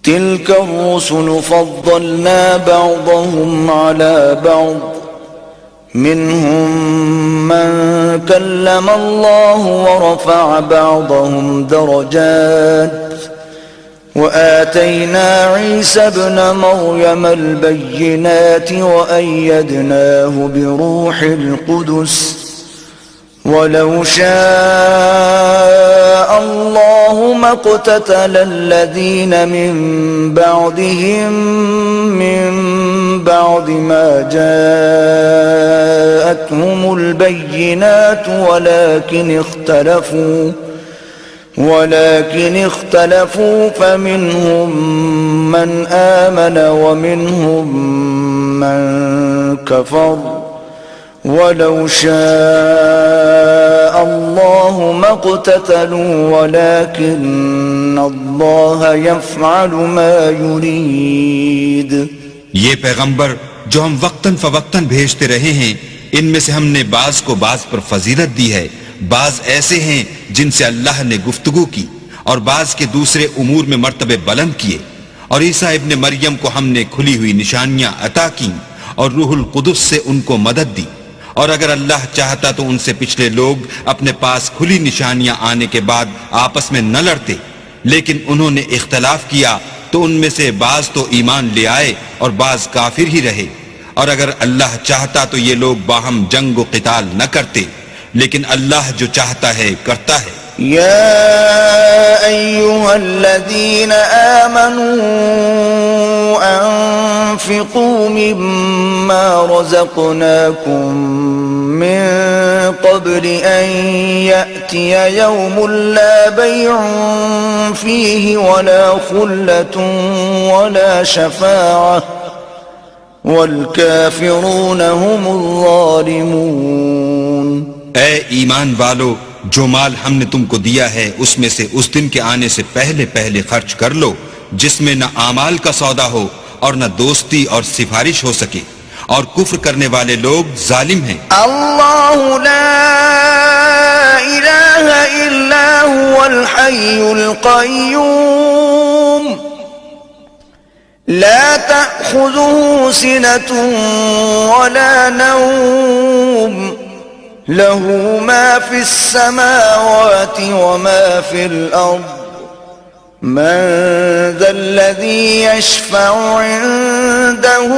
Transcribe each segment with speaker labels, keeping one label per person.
Speaker 1: تلك الرسل فضلنا بعضهم على بعض منهم من كلم الله ورفع بعضهم درجات وآتينا عيسى ابن مريم البينات وأيدناه بروح القدس ولو شاء الله ما اقتتل الذين من بعدهم من بعد ما جاءتهم البينات ولكن اختلفوا فمنهم من آمن ومنهم من كفر ولو شاء الله ما اقتتلوا ولكن الله يفعل ما يريد.
Speaker 2: یہ پیغمبر جو ہم وقتاً فوقتاً بھیجتے رہے ہیں ان میں سے ہم نے بعض کو بعض پر فضیلت دی ہے. بعض ایسے ہیں جن سے اللہ نے گفتگو کی اور بعض کے دوسرے امور میں مرتبے بلند کیے. اور عیسیٰ ابن مریم کو ہم نے کھلی ہوئی نشانیاں عطا کی اور روح القدس سے ان کو مدد دی. اور اگر اللہ چاہتا تو ان سے پچھلے لوگ اپنے پاس کھلی نشانیاں آنے کے بعد آپس میں نہ لڑتے، لیکن انہوں نے اختلاف کیا تو ان میں سے بعض تو ایمان لے آئے اور بعض کافر ہی رہے. اور اگر اللہ چاہتا تو یہ لوگ باہم جنگ و قتال نہ کرتے، لیکن اللہ جو چاہتا ہے کرتا ہے.
Speaker 1: يا أيها الذين آمنوا أنفقوا مما رزقناكم من قبل أن يأتي يوم لا بيع فيه ولا خلة ولا شفاعة والكافرون هم الظالمون.
Speaker 2: اے ایمان والو، جو مال ہم نے تم کو دیا ہے اس میں سے اس دن کے آنے سے پہلے پہلے خرچ کر لو جس میں نہ اعمال کا سودا ہو اور نہ دوستی اور سفارش ہو سکے، اور کفر کرنے والے لوگ ظالم ہیں.
Speaker 1: اللہ لا الہ الا هو الحی القیوم لا تأخذه سنة ولا نوم له ما في السماوات وما في الأرض من ذا الذي يشفع عنده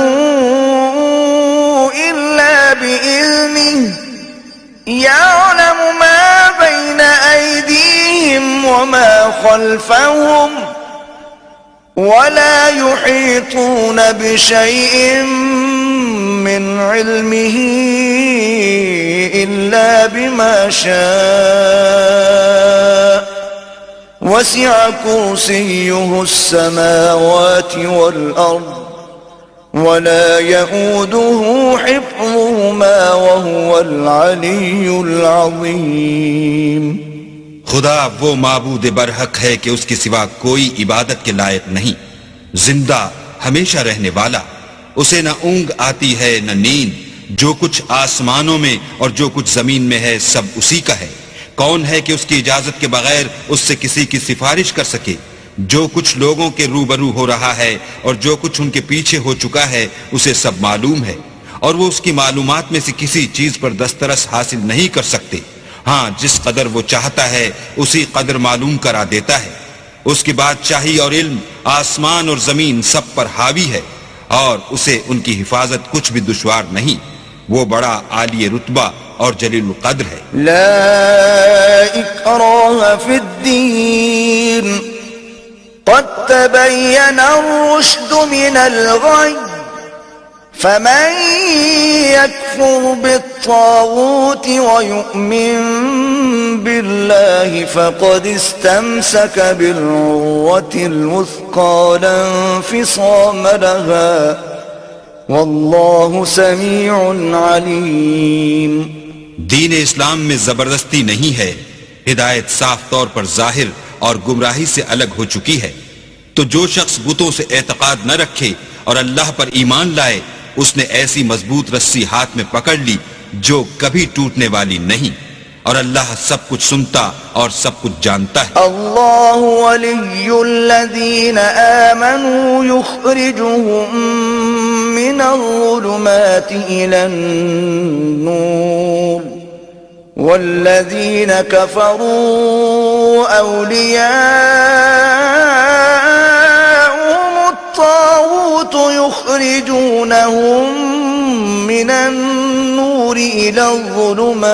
Speaker 1: إلا بإذنه يعلم ما بين أيديهم وما خلفهم ولا يحيطون بشيء من علمه إلا بما شاء وسع كرسيه السماوات والأرض ولا يؤوده حفظهما وهو العلي العظيم.
Speaker 2: خدا وہ معبود برحق ہے کہ اس کے سوا کوئی عبادت کے لائق نہیں، زندہ ہمیشہ رہنے والا، اسے نہ اونگ آتی ہے نہ نیند، جو کچھ آسمانوں میں اور جو کچھ زمین میں ہے سب اسی کا ہے. کون ہے کہ اس کی اجازت کے بغیر اس سے کسی کی سفارش کر سکے؟ جو کچھ لوگوں کے روبرو ہو رہا ہے اور جو کچھ ان کے پیچھے ہو چکا ہے اسے سب معلوم ہے، اور وہ اس کی معلومات میں سے کسی چیز پر دسترس حاصل نہیں کر سکتے. ہاں، جس قدر وہ چاہتا ہے اسی قدر معلوم کرا دیتا ہے. اس کی بادشاہی اور علم آسمان اور زمین سب پر حاوی ہے، اور اسے ان کی حفاظت کچھ بھی دشوار نہیں. وہ بڑا عالی رتبہ اور جلیل القدر ہے.
Speaker 1: لا اکراہ فی الدین قد تبین الرشد من الغی فمن يكفر بالطاغوت ويؤمن بالله فقد استمسك بالعروة الوثقى لا انفصام لها والله سميع عليم.
Speaker 2: دین اسلام میں زبردستی نہیں ہے، ہدایت صاف طور پر ظاہر اور گمراہی سے الگ ہو چکی ہے. تو جو شخص بتوں سے اعتقاد نہ رکھے اور اللہ پر ایمان لائے اس نے ایسی مضبوط رسی ہاتھ میں پکڑ لی جو کبھی ٹوٹنے والی نہیں، اور اللہ سب کچھ سنتا اور سب کچھ جانتا ہے.
Speaker 1: اللہ ولی الذین آمنوا یخرجهم من الظلمات الى النور والذین کفروا اولیاءهم الطاغوت یخرجونهم من النور الى الظلمات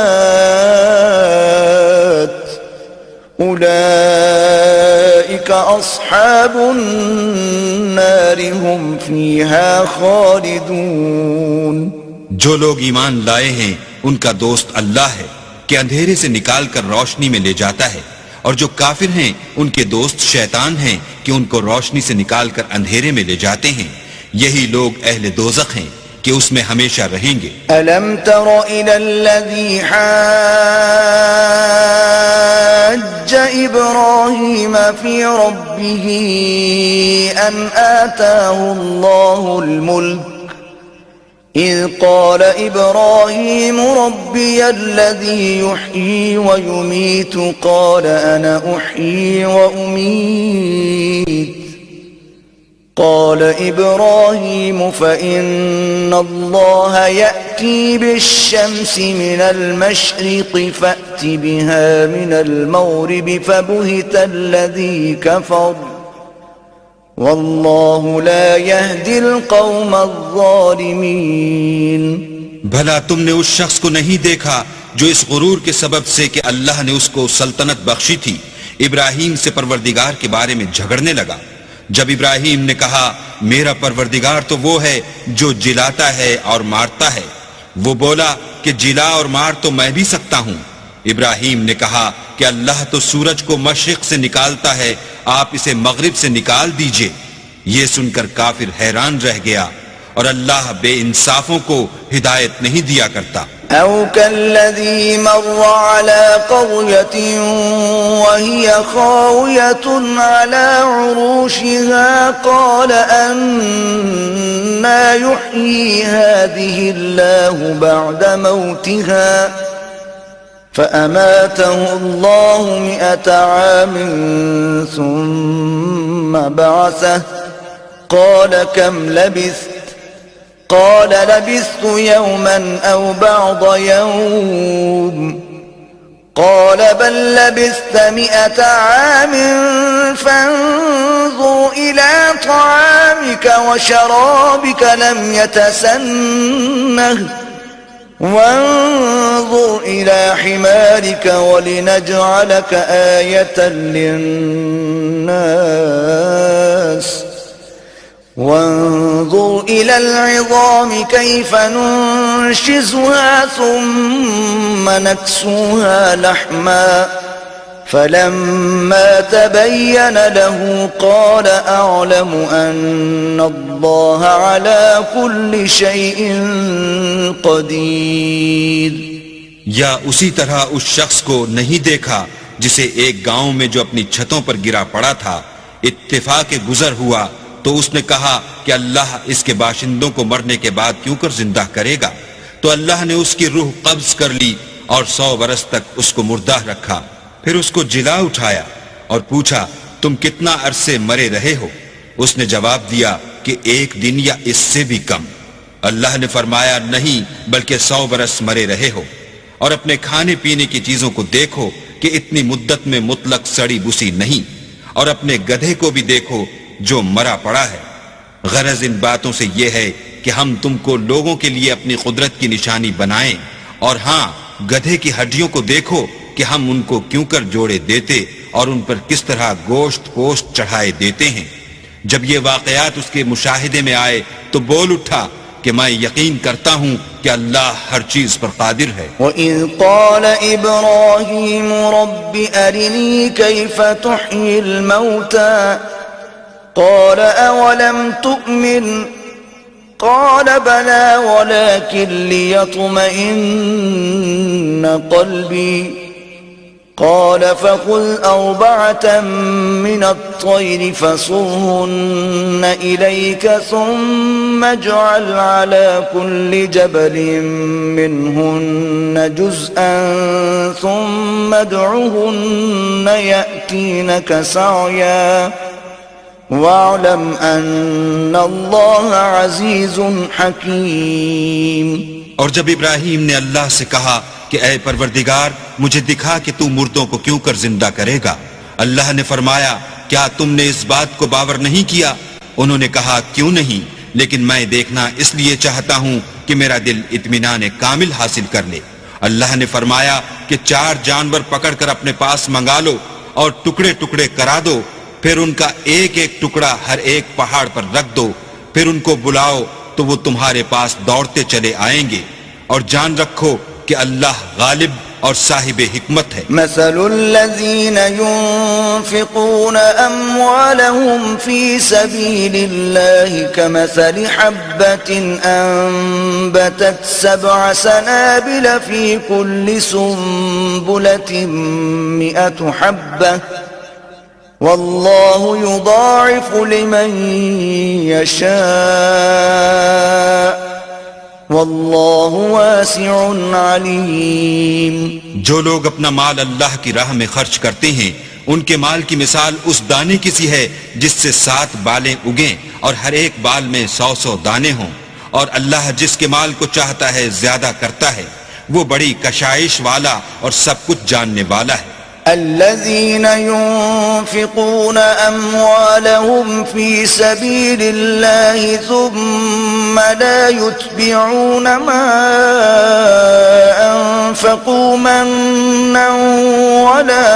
Speaker 1: اولئک اصحاب النار هم فیها خالدون.
Speaker 2: جو لوگ ایمان لائے ہیں ان کا دوست اللہ ہے کہ اندھیرے سے نکال کر روشنی میں لے جاتا ہے، اور جو کافر ہیں ان کے دوست شیطان ہیں کہ ان کو روشنی سے نکال کر اندھیرے میں لے جاتے ہیں. یہی لوگ اہل دوزخ ہیں کہ اس میں ہمیشہ رہیں گے.
Speaker 1: ألم تر إلى الذي حاج إبراهيم في ربه أن آتاه الله الملك إذ قال إبراهيم ربي الذي يحيي ويميت قال أنا أحيي وأميت قال إبراهيم فإن الله يأتي بالشمس من المشرق فأت بها من المغرب فبهت الذي كفر والله لا يهدي القوم الظالمين.
Speaker 2: بھلا تم نے اس شخص کو نہیں دیکھا جو اس غرور کے سبب سے کہ اللہ نے اس کو سلطنت بخشی تھی ابراہیم سے پروردگار کے بارے میں جھگڑنے لگا؟ جب ابراہیم نے کہا میرا پروردگار تو وہ ہے جو جلاتا ہے اور مارتا ہے، وہ بولا کہ جلا اور مار تو میں بھی سکتا ہوں. ابراہیم نے کہا کہ اللہ تو سورج کو مشرق سے نکالتا ہے، آپ اسے مغرب سے نکال دیجئے. یہ سن کر کافر حیران رہ گیا، اور اللہ بے انصافوں کو ہدایت نہیں دیا کرتا.
Speaker 1: أو كالذي مر على قرية وهي خاوية على عروشها قال أنى يحيي هذه الله بعد موتها فأماته الله 100 عام ثم بعثه قال كم لبثت قال لبثت يوما أو بعض يوم قال بل لبثت 100 عام فانظر إلى طعامك وشرابك لم يتسنه وانظر إلى حمارك ولنجعلك آية للناس وانظر إلى العظام كيف ننشزها ثم نكسوها لحما فلما تبين له قال أعلم أن الله على كل شيء قدير.
Speaker 2: یا اسی طرح اس شخص کو نہیں دیکھا جسے ایک گاؤں میں جو اپنی چھتوں پر گرا پڑا تھا اتفاق گزر ہوا تو اس نے کہا کہ اللہ اس کے باشندوں کو مرنے کے بعد کیوں کر زندہ کرے گا؟ تو اللہ نے اس کی روح قبض کر لی اور 100 برس تک اس کو مردہ رکھا. پھر اس کو جلا اٹھایا اور پوچھا تم کتنا عرصے مرے رہے ہو؟ اس نے جواب دیا کہ 1 دن یا اس سے بھی کم. اللہ نے فرمایا نہیں بلکہ 100 برس مرے رہے ہو. اور اپنے کھانے پینے کی چیزوں کو دیکھو کہ اتنی مدت میں مطلق سڑی بسی نہیں، اور اپنے گدھے کو بھی دیکھو جو مرا پڑا ہے. غرض ان باتوں سے یہ ہے کہ ہم تم کو لوگوں کے لیے اپنی قدرت کی نشانی بنائیں، اور ہاں گدھے کی ہڈیوں کو دیکھو کہ ہم ان کو کیوں کر جوڑے دیتے اور ان پر کس طرح گوشت پوشت چڑھائے دیتے ہیں. جب یہ واقعات اس کے مشاہدے میں آئے تو بول اٹھا کہ میں یقین کرتا ہوں کہ اللہ ہر چیز پر قادر ہے.
Speaker 1: وَإِذْ قَالَ إِبْرَاهِيمُ رَبِّ أَرِنِي كَيْفَ تُحْيِي الْمَوْتَى قال أولم تؤمن قال بلى ولكن ليطمئن قلبي قال فخذ أربعة من الطير فصرهن إليك ثم اجعل على كل جبل منهن جزءا ثم ادعهن يأتينك سعيا واعلم أن الله عزيز حكيم.
Speaker 2: اور جب ابراہیم نے اللہ سے کہا کہ اے پروردگار مجھے دکھا کہ تو مردوں کو کیوں کر زندہ کرے گا، اللہ نے فرمایا کیا تم نے اس بات کو باور نہیں کیا؟ انہوں نے کہا کیوں نہیں، لیکن میں دیکھنا اس لیے چاہتا ہوں کہ میرا دل اطمینان کامل حاصل کر لے. اللہ نے فرمایا کہ 4 جانور پکڑ کر اپنے پاس منگا لو اور ٹکڑے ٹکڑے کرا دو، پھر ان کا ایک ایک ٹکڑا ہر ایک پہاڑ پر رکھ دو، پھر ان کو بلاؤ تو وہ تمہارے پاس دوڑتے چلے آئیں گے، اور جان رکھو کہ اللہ غالب اور صاحب حکمت ہے.
Speaker 1: مثل الذين ينفقون أموالهم في سبيل الله كمثل حبة أنبتت 7 سنابل في كل سنبلة 100 حبة والله يضاعف لمن يشاء واللہ واسع علیم.
Speaker 2: جو لوگ اپنا مال اللہ کی راہ میں خرچ کرتے ہیں ان کے مال کی مثال اس دانے کی سی ہے جس سے 7 بالیں اگیں اور ہر ایک بال میں 100 دانے ہوں، اور اللہ جس کے مال کو چاہتا ہے زیادہ کرتا ہے، وہ بڑی کشائش والا اور سب کچھ جاننے والا ہے.
Speaker 1: الذين ينفقون أموالهم في سبيل الله ثم لا يتبعون ما أنفقوا منا ولا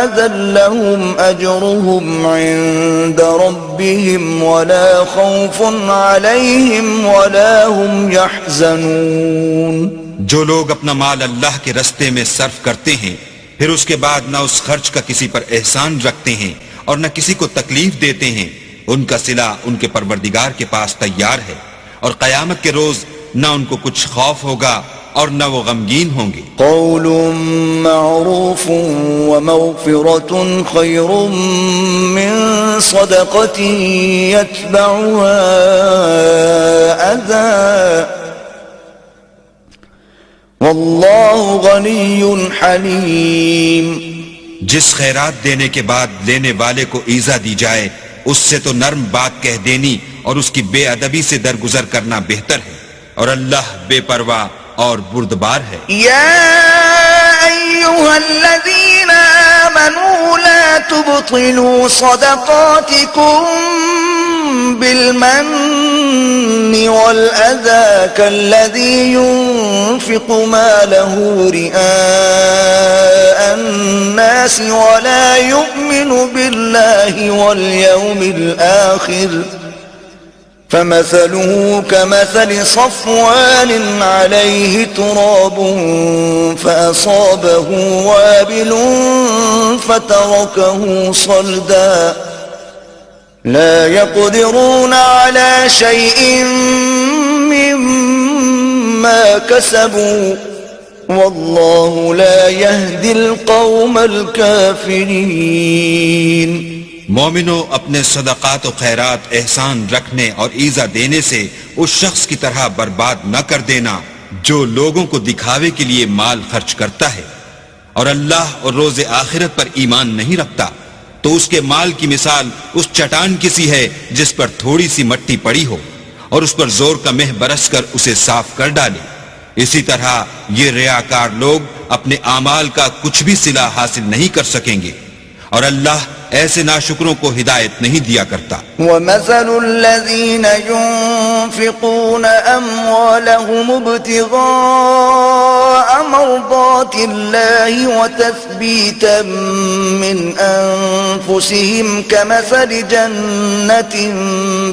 Speaker 1: أذى لهم أجرهم عند ربهم ولا خوف عليهم ولا هم يحزنون.
Speaker 2: جو لوگ اپنا مال اللہ کے رستے میں صرف کرتے ہیں پھر اس کے بعد نہ اس خرچ کا کسی پر احسان رکھتے ہیں اور نہ کسی کو تکلیف دیتے ہیں، ان کا صلہ ان کے پروردگار کے پاس تیار ہے، اور قیامت کے روز نہ ان کو کچھ خوف ہوگا اور نہ وہ غمگین ہوں گے.
Speaker 1: قول معروف ومغفرة خير من صدقة يتبعها أذى واللہ غنی حلیم.
Speaker 2: جس خیرات دینے کے بعد لینے والے کو ایذا دی جائے اس سے تو نرم بات کہہ دینی اور اس کی بے ادبی سے درگزر کرنا بہتر ہے، اور اللہ بے پرواہ اور بردبار ہے.
Speaker 1: یا ایہا الذین آمنوا لا تبطلوا صدقاتکم بالمن والأذى كالذي ينفق ماله رئاء الناس ولا يؤمن بالله واليوم الآخر فمثله كمثل صفوان عليه تراب فأصابه وابل فتركه صلدا لا يقدرون على شيء مما كسبوا والله لا يهدي القوم الكافرين.
Speaker 2: مومنو اپنے صدقات و خیرات احسان رکھنے اور ایذا دینے سے اس شخص کی طرح برباد نہ کر دینا جو لوگوں کو دکھاوے کے لیے مال خرچ کرتا ہے اور اللہ اور روز آخرت پر ایمان نہیں رکھتا، تو اس کے مال کی مثال اس چٹان کی سی ہے جس پر تھوڑی سی مٹی پڑی ہو اور اس پر زور کا مہ برس کر اسے صاف کر ڈالے. اسی طرح یہ ریاکار لوگ اپنے اعمال کا کچھ بھی صلہ حاصل نہیں کر سکیں گے، اور اللہ ایسے ناشکروں کو ہدایت نہیں دیا کرتا.
Speaker 1: وَمَثَلُ الَّذِينَ يُنفِقُونَ أَمْوَالَهُمُ ابْتِغَاءَ مَرْضَاتِ اللَّهِ وَتَثْبِيتًا مِّنْ أَنفُسِهِمْ كَمَثَلِ جَنَّةٍ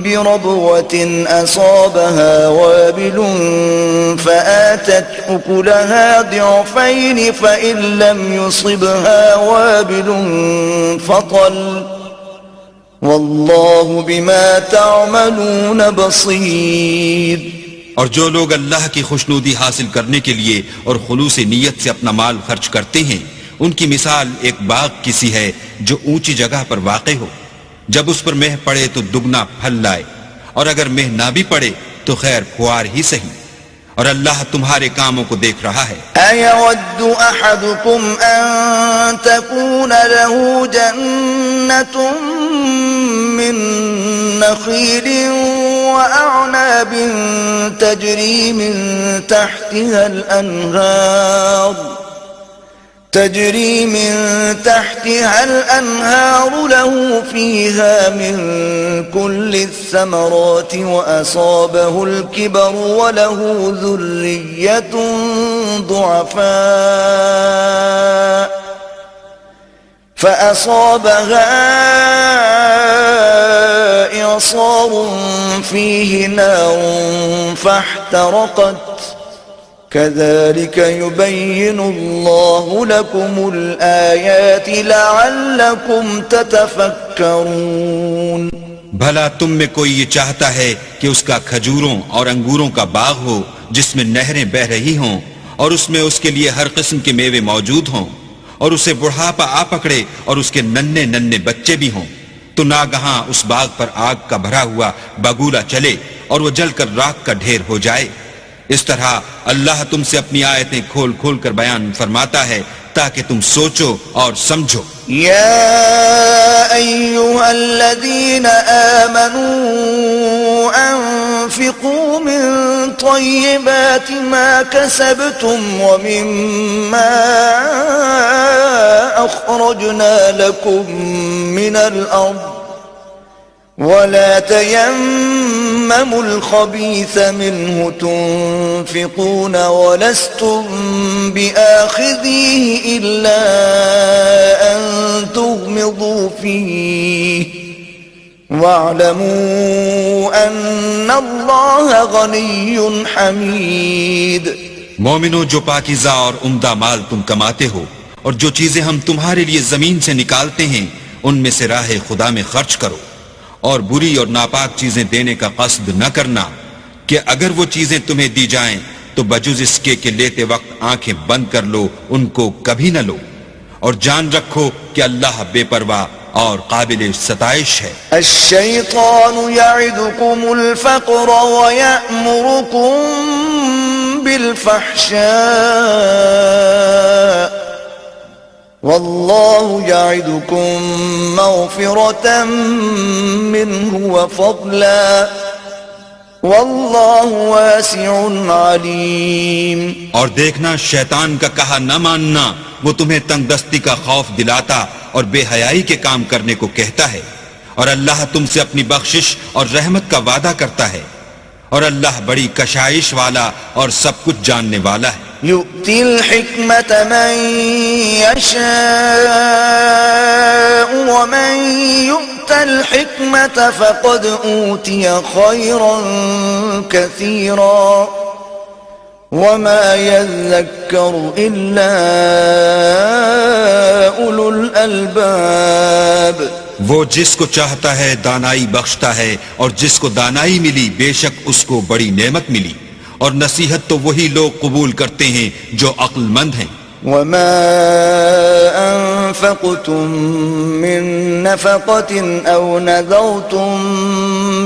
Speaker 1: بِرَبْوَةٍ أَصَابَهَا وَابِلٌ فَآتَتْ أُكُلَهَا ضِعْفَيْنِ فَإِن لَّمْ يُصِبْهَا وَابِلٌ فَطَلٌ واللہ بما تعملون بصیر.
Speaker 2: اور جو لوگ اللہ کی خوشنودی حاصل کرنے کے لیے اور خلوص نیت سے اپنا مال خرچ کرتے ہیں ان کی مثال ایک باغ کسی ہے جو اونچی جگہ پر واقع ہو، جب اس پر مہ پڑے تو دگنا پھل لائے، اور اگر مہ نہ بھی پڑے تو خیر کھوار ہی صحیح، اور اللہ تمہارے کاموں کو دیکھ رہا ہے۔
Speaker 1: أَيَوَدُّ أَحَدُكُمْ أَن تَكُونَ لَهُ جَنَّةٌ مِّن نَخِيلٍ وَأَعْنَابٍ تَجْرِي مِن تحتها الأنهار له فيها من كل الثمرات وأصابه الكبر وله ذرية ضعفاء فأصابها إعصار فيه نار فاحترقت كذلك يبين الله لكم الآيات لعلكم تتفكرون۔
Speaker 2: بھلا تم میں کوئی یہ چاہتا ہے کہ اس کا کھجوروں اور انگوروں کا باغ ہو جس میں نہریں بہ رہی ہوں اور اس میں اس کے لیے ہر قسم کے میوے موجود ہوں، اور اسے بڑھاپا آ پکڑے اور اس کے ننھے ننھے بچے بھی ہوں، تو ناگہاں اس باغ پر آگ کا بھرا ہوا بگولا چلے اور وہ جل کر راکھ کا ڈھیر ہو جائے۔ اس طرح اللہ تم سے اپنی آیتیں کھول کھول کر بیان فرماتا ہے تاکہ تم سوچو اور سمجھو۔
Speaker 1: يا أيها الذين آمنوا أنفقوا من طيبات ما كسبتم ومما أخرجنا لكم من الأرض ولا تيمموا الخبيث منه تنفقون ولستم بآخذيه إلا أن تغمضوا فيه واعلموا أن الله غني حميد۔
Speaker 2: مومنو، جو پاکیزہ اور عمدہ مال تم کماتے ہو اور جو چیزیں ہم تمہارے لیے زمین سے نکالتے ہیں ان میں سے راہ خدا میں خرچ کرو، اور بری اور ناپاک چیزیں دینے کا قصد نہ کرنا کہ اگر وہ چیزیں تمہیں دی جائیں تو بجز اس کے کہ لیتے وقت آنکھیں بند کر لو ان کو کبھی نہ لو، اور جان رکھو کہ اللہ بے پرواہ اور قابل ستائش ہے۔
Speaker 1: الشیطان یعدکم الفقر ویأمرکم بالفحشاء واللہ یعدکم مغفرة منہ وفضلا واللہ واسع علیم۔
Speaker 2: اور دیکھنا، شیطان کا کہا نہ ماننا وہ تمہیں تنگ دستی کا خوف دلاتا اور بے حیائی کے کام کرنے کو کہتا ہے، اور اللہ تم سے اپنی بخشش اور رحمت کا وعدہ کرتا ہے، اور اللہ بڑی کشائش والا اور سب کچھ جاننے والا ہے۔
Speaker 1: يؤتي الحكمة من يشاء ومن يؤت الحكمة فقد أوتي خيرا كثيرا وما يذكر إلا أولو الألباب۔
Speaker 2: وہ جس کو چاہتا ہے دانائی بخشتا ہے، اور جس کو دانائی ملی بے شک اس کو بڑی نعمت ملی، اور نصیحت تو وہی لوگ قبول کرتے ہیں جو عقل مند ہیں۔
Speaker 1: وما أنفقتم من نفقة أو نذرتم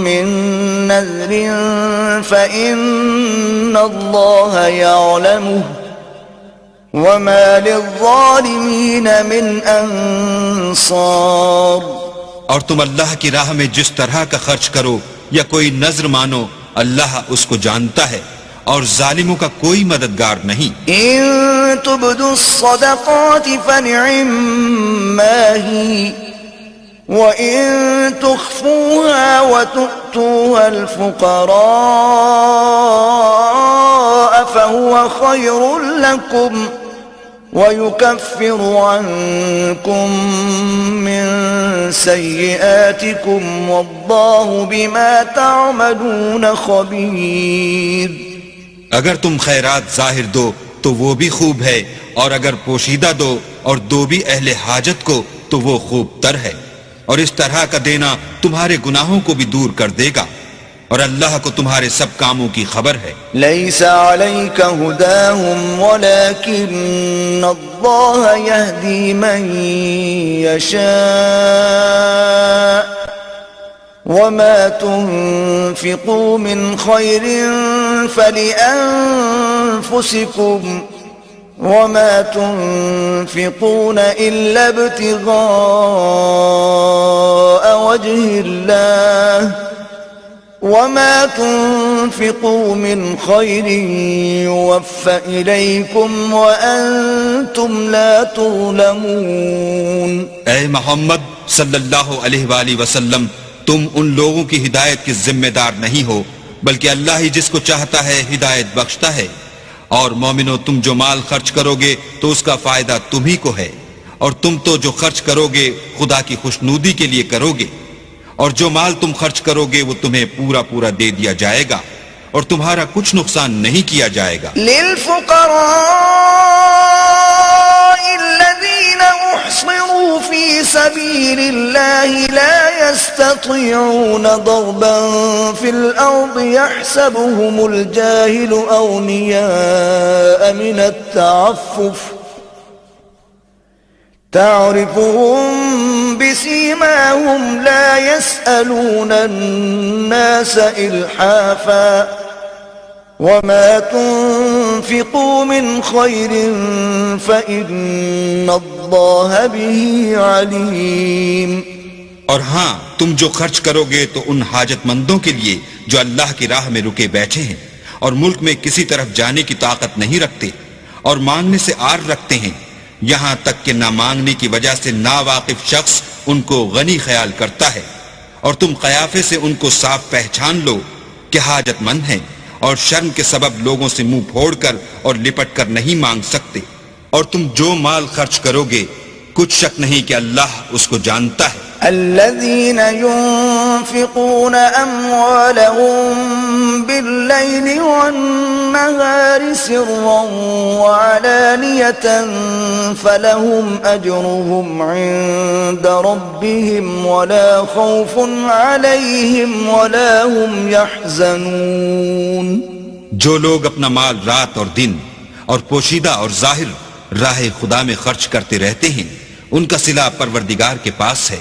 Speaker 1: من نذر فإن الله يعلمه وما للظالمين من أنصار۔
Speaker 2: اور تم اللہ کی راہ میں جس طرح کا خرچ کرو یا کوئی نذر مانو، اللہ اس کو جانتا ہے، اور ظالموں کا کوئی مددگار نہیں۔
Speaker 1: ان تبدوا الصدقات فنعما هي وان تخفوها وتؤتوها الفقراء فهو خير لكم ويكفر عنكم من سيئاتكم والله بما تعملون خبير۔
Speaker 2: اگر تم خیرات ظاہر دو تو وہ بھی خوب ہے، اور اگر پوشیدہ دو اور دو بھی اہل حاجت کو تو وہ خوب تر ہے، اور اس طرح کا دینا تمہارے گناہوں کو بھی دور کر دے گا، اور اللہ کو تمہارے سب کاموں کی خبر ہے.
Speaker 1: ليس عليك هداهم ولكن الله يهدي من يشاء وما تنفقوا من خير فلأنفسكم وما تنفقون إلا ابتغاء وجه الله وما تنفقوا من خير يوفى إليكم وأنتم لا تظلمون.
Speaker 2: اے محمد صلی اللہ علیہ وآلہ وسلم، تم ان لوگوں کی ہدایت کے ذمہ دار نہیں ہو، بلکہ اللہ ہی جس کو چاہتا ہے ہدایت بخشتا ہے. اور مومنو، تم جو مال خرچ کرو گے تو اس کا فائدہ تمہیں کو ہے، اور تم تو جو خرچ کرو گے خدا کی خوشنودی کے لیے کرو گے، اور جو مال تم خرچ کرو گے وہ تمہیں پورا پورا دے دیا جائے گا اور تمہارا کچھ نقصان نہیں کیا جائے گا.
Speaker 1: للفقراء الذين احصروا في سبيل الله لا يستطيعون ضربا في الأرض يحسبهم الجاهل أغنياء من التعفف تعرفهم بسيماهم لا يسألون الناس إلحافا وما تنفقوا من خير فإن الله به عليم.
Speaker 2: اور ہاں، تم جو خرچ کرو گے تو ان حاجت مندوں کے لیے جو اللہ کی راہ میں رکے بیٹھے ہیں اور ملک میں کسی طرف جانے کی طاقت نہیں رکھتے اور مانگنے سے آر رکھتے ہیں، یہاں تک کہ نہ مانگنے کی وجہ سے ناواقف شخص ان کو غنی خیال کرتا ہے، اور تم قیافے سے ان کو صاف پہچان لو کہ حاجت مند ہیں اور شرم کے سبب لوگوں سے منہ پھوڑ کر اور لپٹ کر نہیں مانگ سکتے. اور تم جو مال خرچ کرو گے کچھ شک نہیں کہ اللہ اس کو جانتا ہے.
Speaker 1: الذين ينفقون أموالهم بالليل والنهار سرا وعلانية فلهم أجرهم عند ربهم ولا خوف عليهم ولا هم يحزنون.
Speaker 2: جو لوگ اپنا مال رات اور دن اور پوشیدہ اور ظاہر راہ خدا میں خرچ کرتے رہتے ہیں، ان کا صلہ پروردگار کے پاس ہے،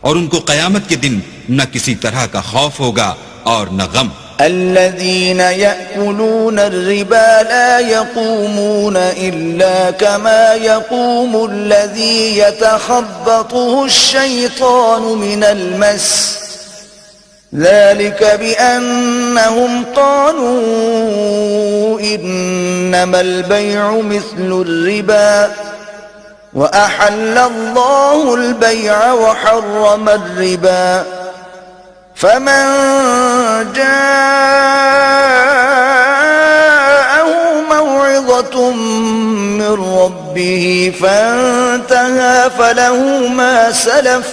Speaker 2: اور ان کو قیامت کے دن نہ کسی طرح کا خوف ہوگا اور نہ غم.
Speaker 1: الذين يأكلون الربا لا يقومون إلا كما يقوم الذي يتخبطه الشيطان من المس ذلك بأنهم قالوا إنما البيع مثل الربا وأحل الله البيع وحرم الربا فمن جاءه موعظة من ربه فانتهى فله ما سلف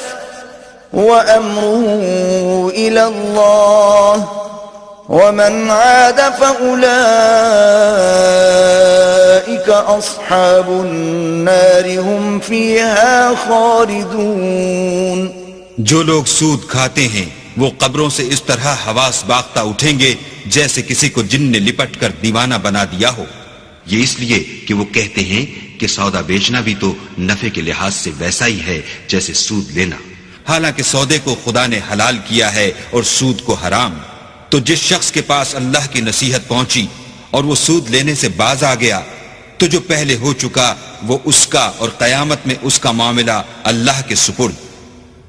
Speaker 1: وأمره إلى الله ومن عاد فأولئك أصحاب النار هم فيها خالدون.
Speaker 2: جو لوگ سود کھاتے ہیں وہ قبروں سے اس طرح حواس باختہ اٹھیں گے جیسے کسی کو جن نے لپٹ کر دیوانہ بنا دیا ہو.
Speaker 3: یہ اس لیے کہ وہ کہتے ہیں کہ سودا بیچنا بھی تو نفع کے لحاظ سے ویسا ہی ہے جیسے سود لینا،
Speaker 2: حالانکہ سودے کو خدا نے حلال کیا ہے اور سود کو حرام. تو جس شخص کے پاس اللہ کی نصیحت پہنچی اور وہ سود لینے سے باز آ گیا تو جو پہلے ہو چکا وہ اس کا اور قیامت میں اس کا معاملہ اللہ کے سپرد.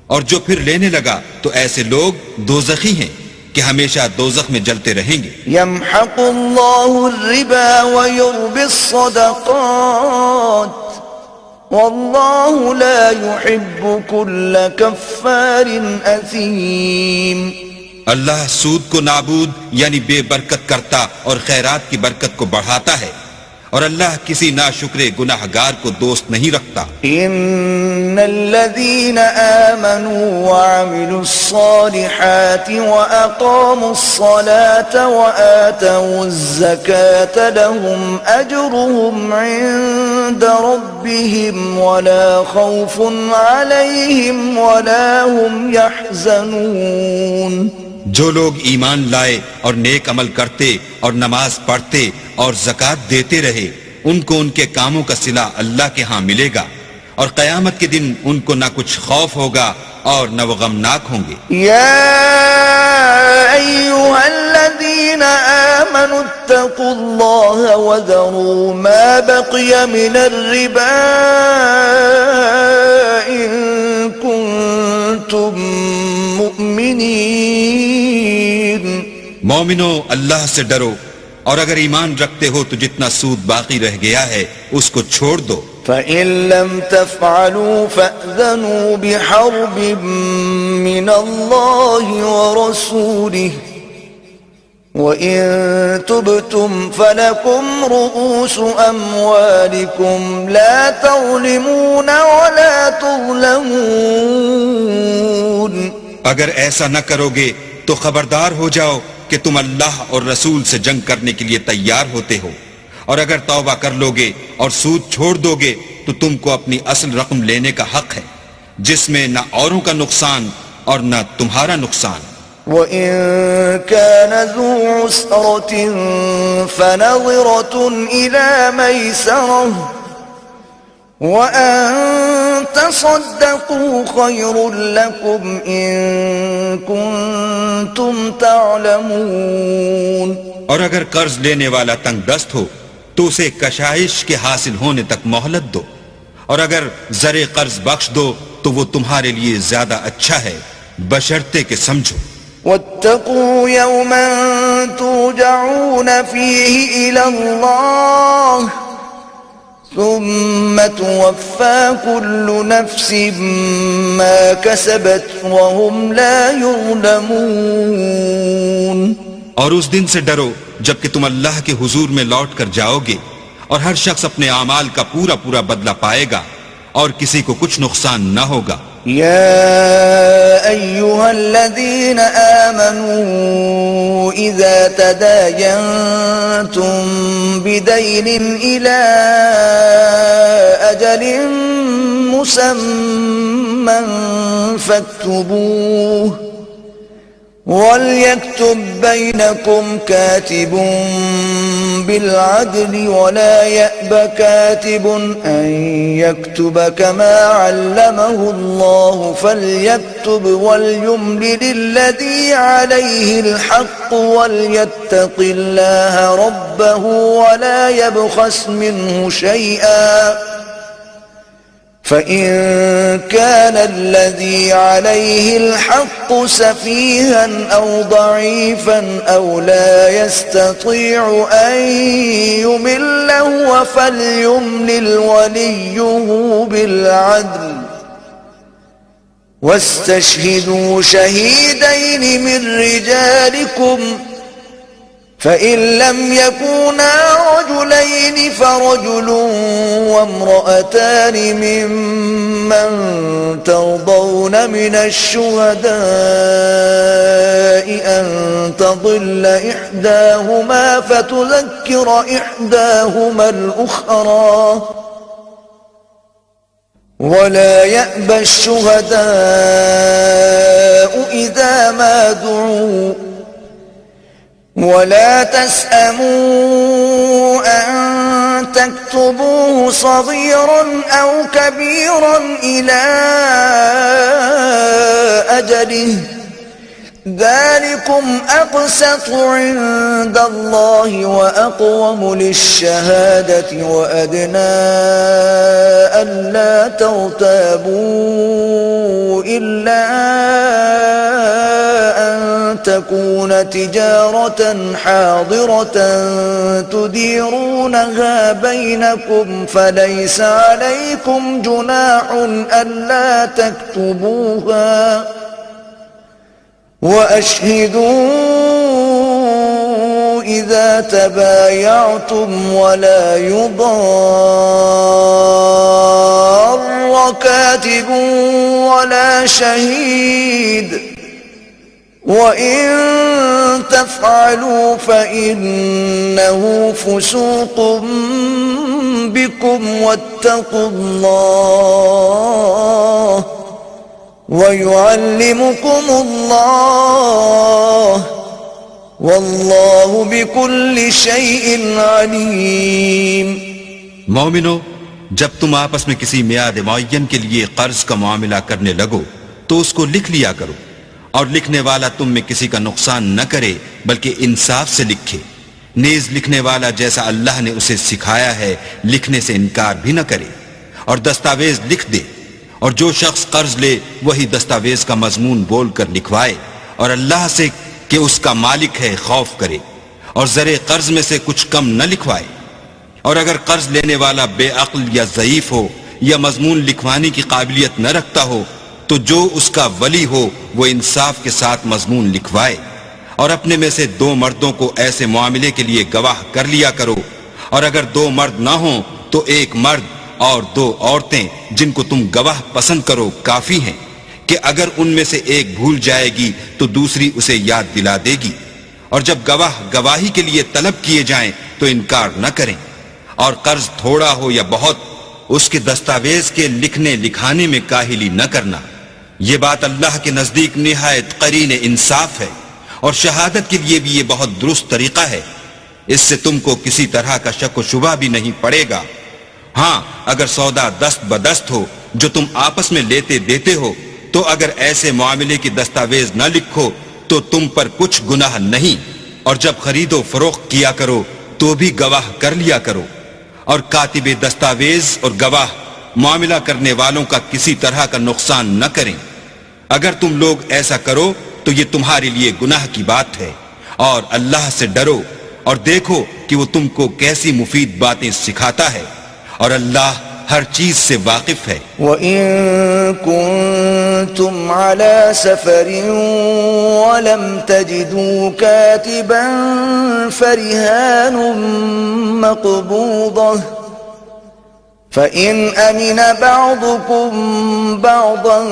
Speaker 2: اور جو پھر لینے لگا تو ایسے لوگ دوزخی ہیں کہ ہمیشہ دوزخ میں جلتے رہیں گے.
Speaker 1: يمحق الله الربا ويربي الصدقات والله لا يحب كل كفار أثيم.
Speaker 2: اللہ سود کو نابود یعنی بے برکت کرتا اور خیرات کی برکت کو بڑھاتا ہے، اور اللہ کسی ناشکر گناہ گار کو دوست نہیں رکھتا.
Speaker 1: ان الذين آمنوا وعملوا الصالحات واقاموا الصلاة وآتوا الزكاة لهم اجرهم عند ربهم ولا خوف عليهم ولا هم يحزنون.
Speaker 2: جو لوگ ایمان لائے اور نیک عمل کرتے اور نماز پڑھتے اور زکوٰۃ دیتے رہے ان کو ان کے کاموں کا صلہ اللہ کے ہاں ملے گا، اور قیامت کے دن ان کو نہ کچھ خوف ہوگا اور نہ وہ غمناک ہوں گے۔
Speaker 1: يا أيها الذين آمنوا اتقوا الله وذروا ما بقي من الربا إن كنتم مؤمنين۔
Speaker 2: مومنو، اللہ سے ڈرو، اور اگر ایمان رکھتے ہو تو جتنا سود باقی رہ گیا ہے اس کو چھوڑ دو۔
Speaker 1: فَإِن لَّمْ تَفْعَلُوا فَأْذَنُوا بِحَرْبٍ مِّنَ اللَّهِ وَرَسُولِهِ وَإِن تُبْتُمْ فَلَكُمْ رُءُوسُ أَمْوَالِكُمْ لَا تَظْلِمُونَ وَلَا تُظْلَمُونَ۔
Speaker 2: اگر ایسا نہ کرو گے تو خبردار ہو جاؤ کہ تم اللہ اور رسول سے جنگ کرنے کے لیے تیار ہوتے ہو، اور اگر توبہ کر لو گے اور سود چھوڑ دو گے تو تم کو اپنی اصل رقم لینے کا حق ہے، جس میں نہ اوروں کا نقصان اور نہ تمہارا نقصان۔
Speaker 1: وَإِن كَانَ ذُو عُسْرَةٍ فَنَظِرَةٌ إِلَى مَيْسَرَةٍ وَأَن تَصَدَّقُوا خَيْرٌ لَّكُمْ إِن كُنتُمْ تَعْلَمُونَ۔
Speaker 2: اور اگر قرض لینے والا تنگ دست ہو تو اسے کشائش کے حاصل ہونے تک مہلت دو، اور اگر زر قرض بخش دو تو وہ تمہارے لیے زیادہ اچھا ہے، بشرطے کہ سمجھو۔
Speaker 1: وَاتَّقُوا يَوْمًا تُرْجَعُونَ فِيهِ إِلَى اللَّهِ ثُمَّ تُوَفَّى كُلُّ نَفْسٍ مَّا كَسَبَتْ وَهُمْ لَا يُظْلَمُونَ۔
Speaker 2: اور اس دن سے ڈرو جب کہ تم اللہ کے حضور میں لوٹ کر جاؤ گے، اور ہر شخص اپنے اعمال کا پورا پورا بدلہ پائے گا، اور کسی کو کچھ نقصان نہ ہوگا۔
Speaker 1: يا أيها الذين آمنوا إذا تداينتم بدين إلى أجل مسمى فاكتبوه وليكتب بينكم كاتب بالعدل ولا يأب كاتب أن يكتب كما علمه الله فليكتب وليملل الذي عليه الحق وليتق الله ربه ولا يبخس منه شيئا فإن كان الذي عليه الحق سفيها أو ضعيفا أو لا يستطيع أن يمل هو فليملل وليه بالعدل واستشهدوا شهيدين من رجالكم فإن لم يكونا رجلين فرجل وامرأتان ممن ترضون من الشهداء أن تضل إحداهما فتذكر إحداهما الأخرى ولا يأبى الشهداء إذا ما دعوا ولا تسأموا أن تكتبوه صغيرا أو كبيرا إلى أجله ذلكم أقسط عند الله وأقوم للشهادة وأدنى ألا ترتابوا إلا أن تكون تجارة حاضرة تديرونها بينكم فليس عليكم جناح ألا تكتبوها وأشهدوا إذا تبايعتم ولا يضار كاتب ولا شهيد وإن تفعلوا فإنه فسوق بكم واتقوا الله وَيُعَلِّمُكُمُ اللَّهُ وَاللَّهُ بِكُلِّ شَيْءٍ عَلِيمٌ۔
Speaker 2: مومنو، جب تم آپس میں کسی میعاد معین کے لیے قرض کا معاملہ کرنے لگو تو اس کو لکھ لیا کرو، اور لکھنے والا تم میں کسی کا نقصان نہ کرے بلکہ انصاف سے لکھے، نیز لکھنے والا جیسا اللہ نے اسے سکھایا ہے لکھنے سے انکار بھی نہ کرے، اور دستاویز لکھ دے، اور جو شخص قرض لے وہی دستاویز کا مضمون بول کر لکھوائے، اور اللہ سے کہ اس کا مالک ہے خوف کرے، اور زرے قرض میں سے کچھ کم نہ لکھوائے۔ اور اگر قرض لینے والا بے عقل یا ضعیف ہو یا مضمون لکھوانے کی قابلیت نہ رکھتا ہو تو جو اس کا ولی ہو وہ انصاف کے ساتھ مضمون لکھوائے، اور اپنے میں سے 2 مردوں کو ایسے معاملے کے لیے گواہ کر لیا کرو، اور اگر 2 مرد نہ ہوں تو 1 مرد اور 2 عورتیں جن کو تم گواہ پسند کرو کافی ہیں، کہ اگر ان میں سے ایک بھول جائے گی تو دوسری اسے یاد دلا دے گی، اور جب گواہ گواہی کے لیے طلب کیے جائیں تو انکار نہ کریں، اور قرض تھوڑا ہو یا بہت اس کے دستاویز کے لکھنے لکھانے میں کاہلی نہ کرنا، یہ بات اللہ کے نزدیک نہایت قرین انصاف ہے، اور شہادت کے لیے بھی یہ بہت درست طریقہ ہے، اس سے تم کو کسی طرح کا شک و شبہ بھی نہیں پڑے گا۔ ہاں اگر سودا دست بدست ہو جو تم آپس میں لیتے دیتے ہو تو اگر ایسے معاملے کی دستاویز نہ لکھو تو تم پر کچھ گناہ نہیں، اور جب خرید و فروخت کیا کرو تو بھی گواہ کر لیا کرو، اور کاتب دستاویز اور گواہ معاملہ کرنے والوں کا کسی طرح کا نقصان نہ کریں۔ اگر تم لوگ ایسا کرو تو یہ تمہارے لیے گناہ کی بات ہے، اور اللہ سے ڈرو اور دیکھو کہ وہ تم کو کیسی مفید باتیں سکھاتا ہے، اور اللہ ہر چیز سے واقف ہے۔
Speaker 1: وَإِن كُنتُمْ عَلَى سَفَرٍ وَلَمْ تَجِدُوا كَاتِبًا فَرِهَانٌ مَّقْبُوضَةٌ فَإِنْ أَمِنَ بَعْضُكُمْ بَعْضًا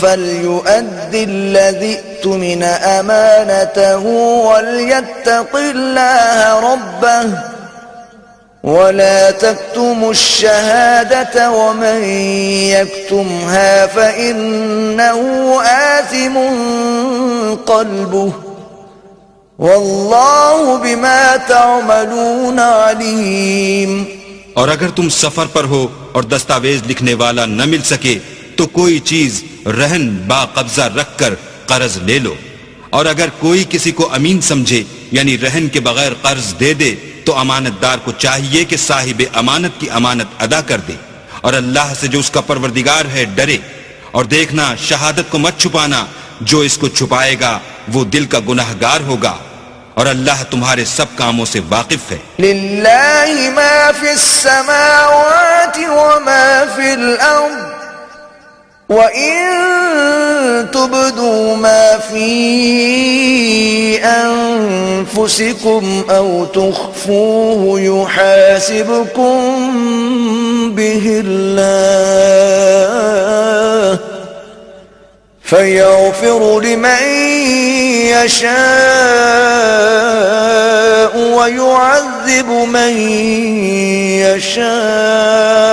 Speaker 1: فَلْيُؤَدِّ الَّذِي اؤْتُمِنَ أَمَانَتَهُ وَلْيَتَّقِ اللَّهَ رَبَّهُ وَلَا تَكْتُمُوا الشَّهَادَةَ وَمَن يَكْتُمْهَا فَإِنَّهُ آثِمٌ قَلْبُهُ وَاللَّهُ بِمَا تَعْمَلُونَ عَلِيمٌ۔
Speaker 2: اور اگر تم سفر پر ہو اور دستاویز لکھنے والا نہ مل سکے تو کوئی چیز رہن با قبضہ رکھ کر قرض لے لو، اور اگر کوئی کسی کو امین سمجھے یعنی رہن کے بغیر قرض دے دے تو امانت دار کو چاہیے کہ صاحب امانت کی امانت ادا کر دے، اور اللہ سے جو اس کا پروردگار ہے ڈرے، اور دیکھنا شہادت کو مت چھپانا، جو اس کو چھپائے گا وہ دل کا گناہگار ہوگا، اور اللہ تمہارے سب کاموں سے واقف ہے۔
Speaker 1: للہ ما فی السماوات وما فی الارض وَإِن تُبْدُوا مَا فِي أَنفُسِكُمْ أَوْ تُخْفُوهُ يُحَاسِبْكُم بِهِ اللَّهُ فَيَغْفِرُ لِمَن يَشَاءُ وَيُعَذِّبُ مَن يَشَاءُ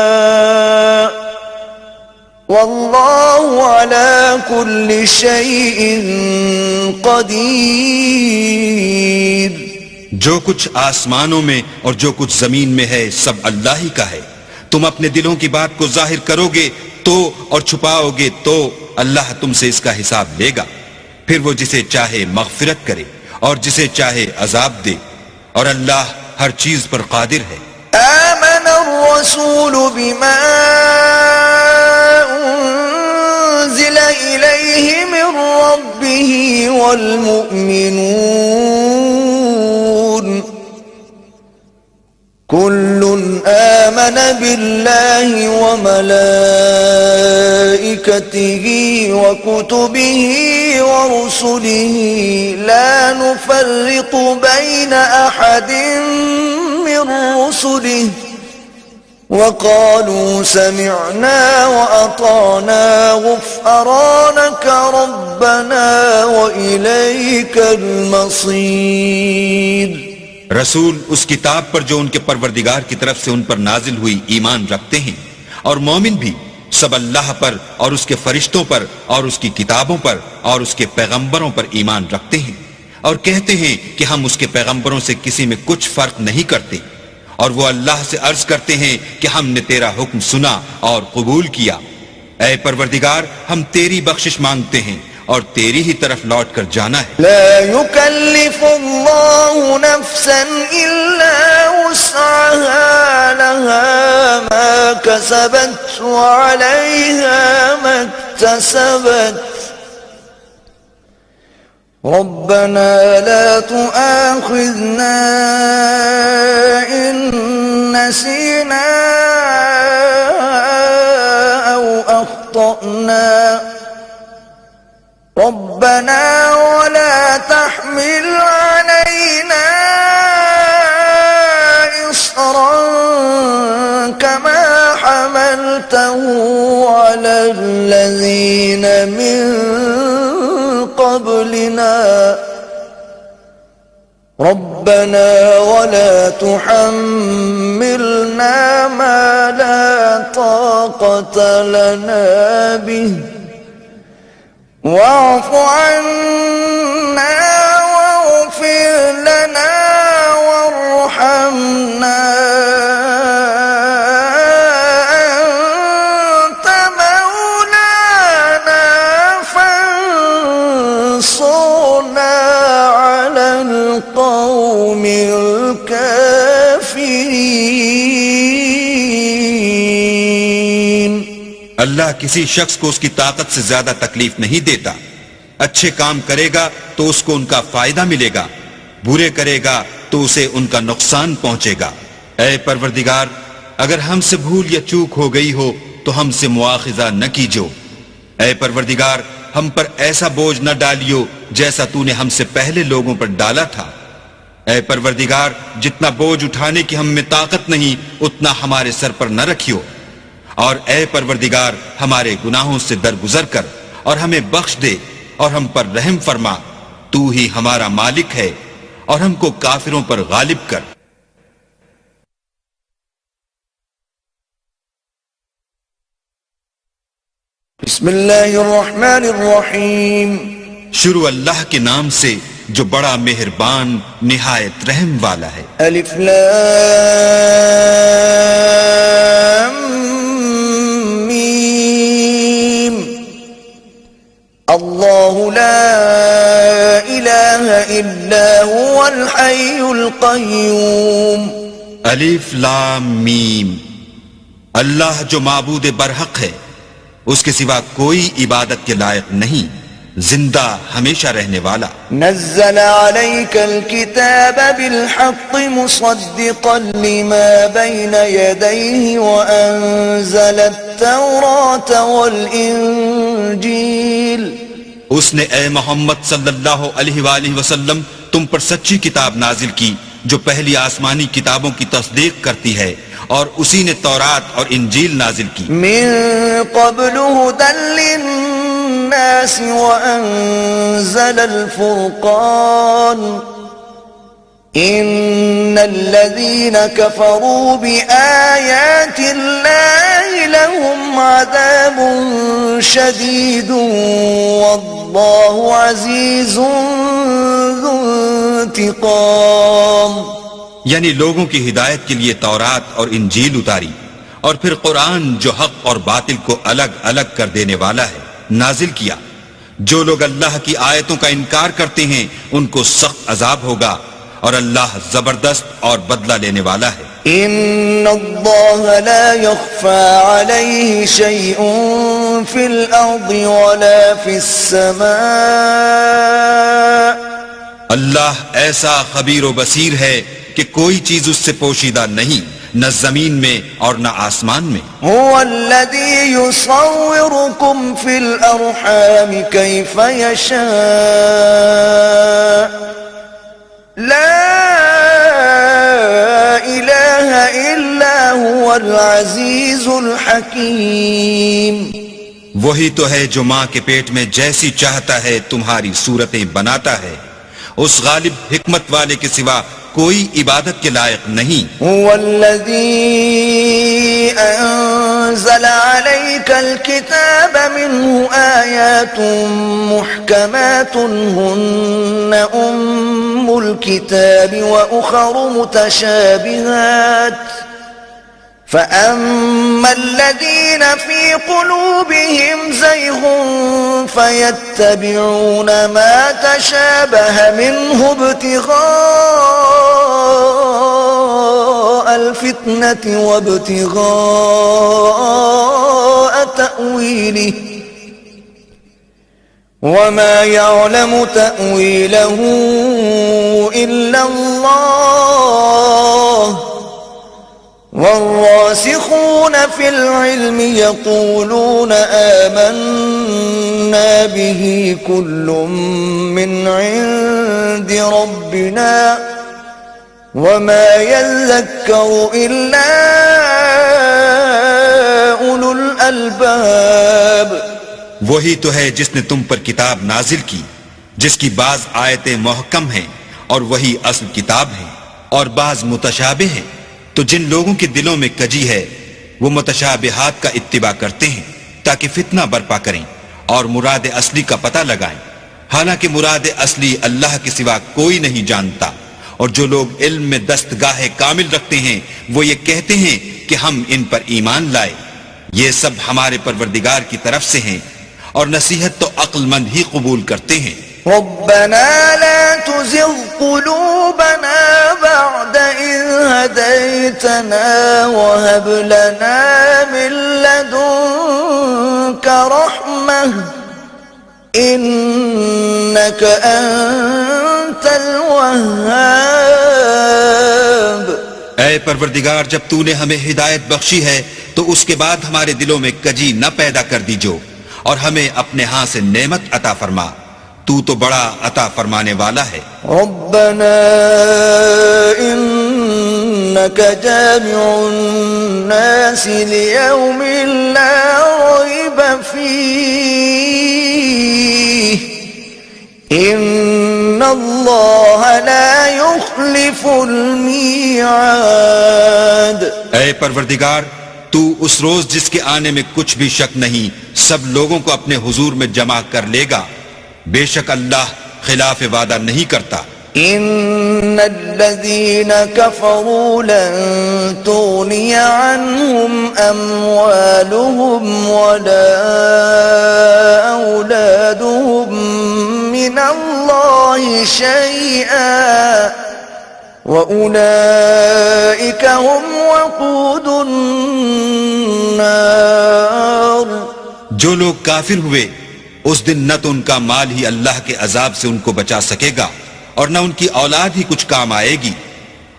Speaker 1: واللہ علی کل شیء قدیر۔
Speaker 2: جو کچھ آسمانوں میں اور جو کچھ زمین میں ہے سب اللہ ہی کا ہے، تم اپنے دلوں کی بات کو ظاہر کرو گے تو اور چھپاؤ گے تو اللہ تم سے اس کا حساب لے گا، پھر وہ جسے چاہے مغفرت کرے اور جسے چاہے عذاب دے، اور اللہ ہر چیز پر قادر ہے۔
Speaker 1: آمن الرسول بما أنزل إليه من ربه والمؤمنون كل آمن بالله وملائكته وكتبه ورسله لا نفرق بين أحد من رسله وقالوا سمعنا وأطعنا غفرانك ربنا وإليك المصير۔
Speaker 2: رسول اس کتاب پر جو ان کے پروردگار کی طرف سے ان پر نازل ہوئی ایمان رکھتے ہیں، اور مومن بھی سب اللہ پر اور اس کے فرشتوں پر اور اس کی کتابوں پر اور اس کے پیغمبروں پر ایمان رکھتے ہیں اور کہتے ہیں کہ ہم اس کے پیغمبروں سے کسی میں کچھ فرق نہیں کرتے، اور وہ اللہ سے عرض کرتے ہیں کہ ہم نے تیرا حکم سنا اور قبول کیا۔ اے پروردگار، ہم تیری بخشش مانگتے ہیں اور تیری ہی طرف لوٹ کر جانا ہے۔
Speaker 1: لا يكلف الله نفسا إلا وسعها، لها ما كسبت وعليها ما اكتسبت، ربنا لا تؤاخذنا إن نسينا أو أخطأنا، ربنا ولا تحمل علينا إصرا كما حملته على الذين من قبلنا، ربنا ولا تحملنا ما لا طاقة لنا به، واعف عنا واغفر لنا وارحمنا أنت مولانا فانصرنا على القوم الكافرين۔
Speaker 2: اللہ کسی شخص کو اس کی طاقت سے زیادہ تکلیف نہیں دیتا، اچھے کام کرے گا تو اس کو ان کا فائدہ ملے گا، برے کرے گا تو اسے ان کا نقصان پہنچے گا۔ اے پروردگار، اگر ہم سے بھول یا چوک ہو گئی ہو تو ہم سے مواخذہ نہ کیجو۔ اے پروردگار، ہم پر ایسا بوجھ نہ ڈالیو جیسا تو نے ہم سے پہلے لوگوں پر ڈالا تھا۔ اے پروردگار، جتنا بوجھ اٹھانے کی ہم میں طاقت نہیں اتنا ہمارے سر پر نہ رکھیو، اور اے پروردگار ہمارے گناہوں سے درگزر کر اور ہمیں بخش دے اور ہم پر رحم فرما، تو ہی ہمارا مالک ہے اور ہم کو کافروں پر غالب کر۔
Speaker 1: بسم اللہ الرحمن الرحیم۔
Speaker 2: شروع اللہ کے نام سے جو بڑا مہربان نہایت رحم والا ہے۔
Speaker 1: الف لام میم۔ اللہ لا الہ الا هو الحی القیوم۔
Speaker 2: الف لام میم۔ اللہ جو معبود برحق ہے، اس کے سوا کوئی عبادت کے لائق نہیں، زندہ ہمیشہ رہنے والا۔
Speaker 1: نزل عليك الكتاب بالحق مصدقا لما بين يديه وأنزل التوراة والإنجيل۔
Speaker 2: اس نے اے محمد صلی اللہ علیہ وآلہ وسلم تم پر سچی کتاب نازل کی جو پہلی آسمانی کتابوں کی تصدیق کرتی ہے، اور اسی نے تورات اور انجیل نازل کی۔
Speaker 1: من قبل هدى للناس وأنزل الفرقان، إن الذين كفروا بآيات الله لهم عذاب شديد والله عزيز ذو انتقام۔
Speaker 2: یعنی لوگوں کی ہدایت کے لیے تورات اور انجیل اتاری، اور پھر قرآن جو حق اور باطل کو الگ الگ کر دینے والا ہے نازل کیا۔ جو لوگ اللہ کی آیتوں کا انکار کرتے ہیں ان کو سخت عذاب ہوگا، اور اللہ زبردست اور بدلہ لینے والا ہے۔
Speaker 1: ان اللہ لا يخفى عليه شيء في الارض ولا في السماء۔
Speaker 2: اللہ ایسا خبیر و بصیر ہے کہ کوئی چیز اس سے پوشیدہ نہیں، نہ زمین میں اور نہ آسمان میں۔
Speaker 1: هو الذي يصوركم في الارحام كيف يشاء، لا الہ الا هو العزیز الحکیم۔
Speaker 2: وہی تو ہے جو ماں کے پیٹ میں جیسی چاہتا ہے تمہاری صورتیں بناتا ہے، اس غالب حکمت والے کے سوا کوئی عبادت کے لائق نہیں.
Speaker 1: هو الذي أنزل عليك الكتاب منه آيات محكمات هن أم الكتاب وأخر متشابهات فأما الذين في قلوبهم زيغ فيتبعون ما تشابه منه ابتغاء الفتنة وابتغاء تأويله وما يعلم تأويله إلا الله والراسخون في العلم يقولون آمنا به كل من عند ربنا وما يذكر إلا أولو الألباب.
Speaker 2: وہی تو ہے جس نے تم پر کتاب نازل کی جس کی بعض آیتیں محکم ہیں اور وہی اصل کتاب ہے اور بعض متشابہ ہیں. تو جن لوگوں کے دلوں میں کجی ہے وہ متشابہات کا اتباع کرتے ہیں تاکہ فتنہ برپا کریں اور مراد اصلی کا پتہ لگائیں، حالانکہ مراد اصلی اللہ کے سوا کوئی نہیں جانتا. اور جو لوگ علم میں دستگاہ کامل رکھتے ہیں وہ یہ کہتے ہیں کہ ہم ان پر ایمان لائے. یہ سب ہمارے پروردگار کی طرف سے ہیں اور نصیحت تو عقل مند ہی قبول کرتے ہیں.
Speaker 1: ربنا لا تزغ قلوبنا بعد إذ هديتنا وهب لنا من لدنك رحمة إنك أنت الوهاب.
Speaker 2: اے پروردگار، جب تو نے ہمیں ہدایت بخشی ہے تو اس کے بعد ہمارے دلوں میں کجی نہ پیدا کر دیجو اور ہمیں اپنے ہاں سے نعمت عطا فرما، تو تو بڑا عطا فرمانے والا ہے.
Speaker 1: ربنا إنك جامع الناس ليوم لا ريب فيه إن الله لا يخلف الميعاد.
Speaker 2: اے پروردگار، تو اس روز جس کے آنے میں کچھ بھی شک نہیں سب لوگوں کو اپنے حضور میں جمع کر لے گا. بے شک اللہ خلاف وعدہ نہیں کرتا.
Speaker 1: إن الذين كفروا لن تغني عنهم أموالهم ولا أولادهم من الله شيئا وأولئك هم وقود النار.
Speaker 2: جو لوگ کافر ہوئے اس دن نہ تو ان کا مال ہی اللہ کے عذاب سے ان کو بچا سکے گا اور نہ ان کی اولاد ہی کچھ کام آئے گی،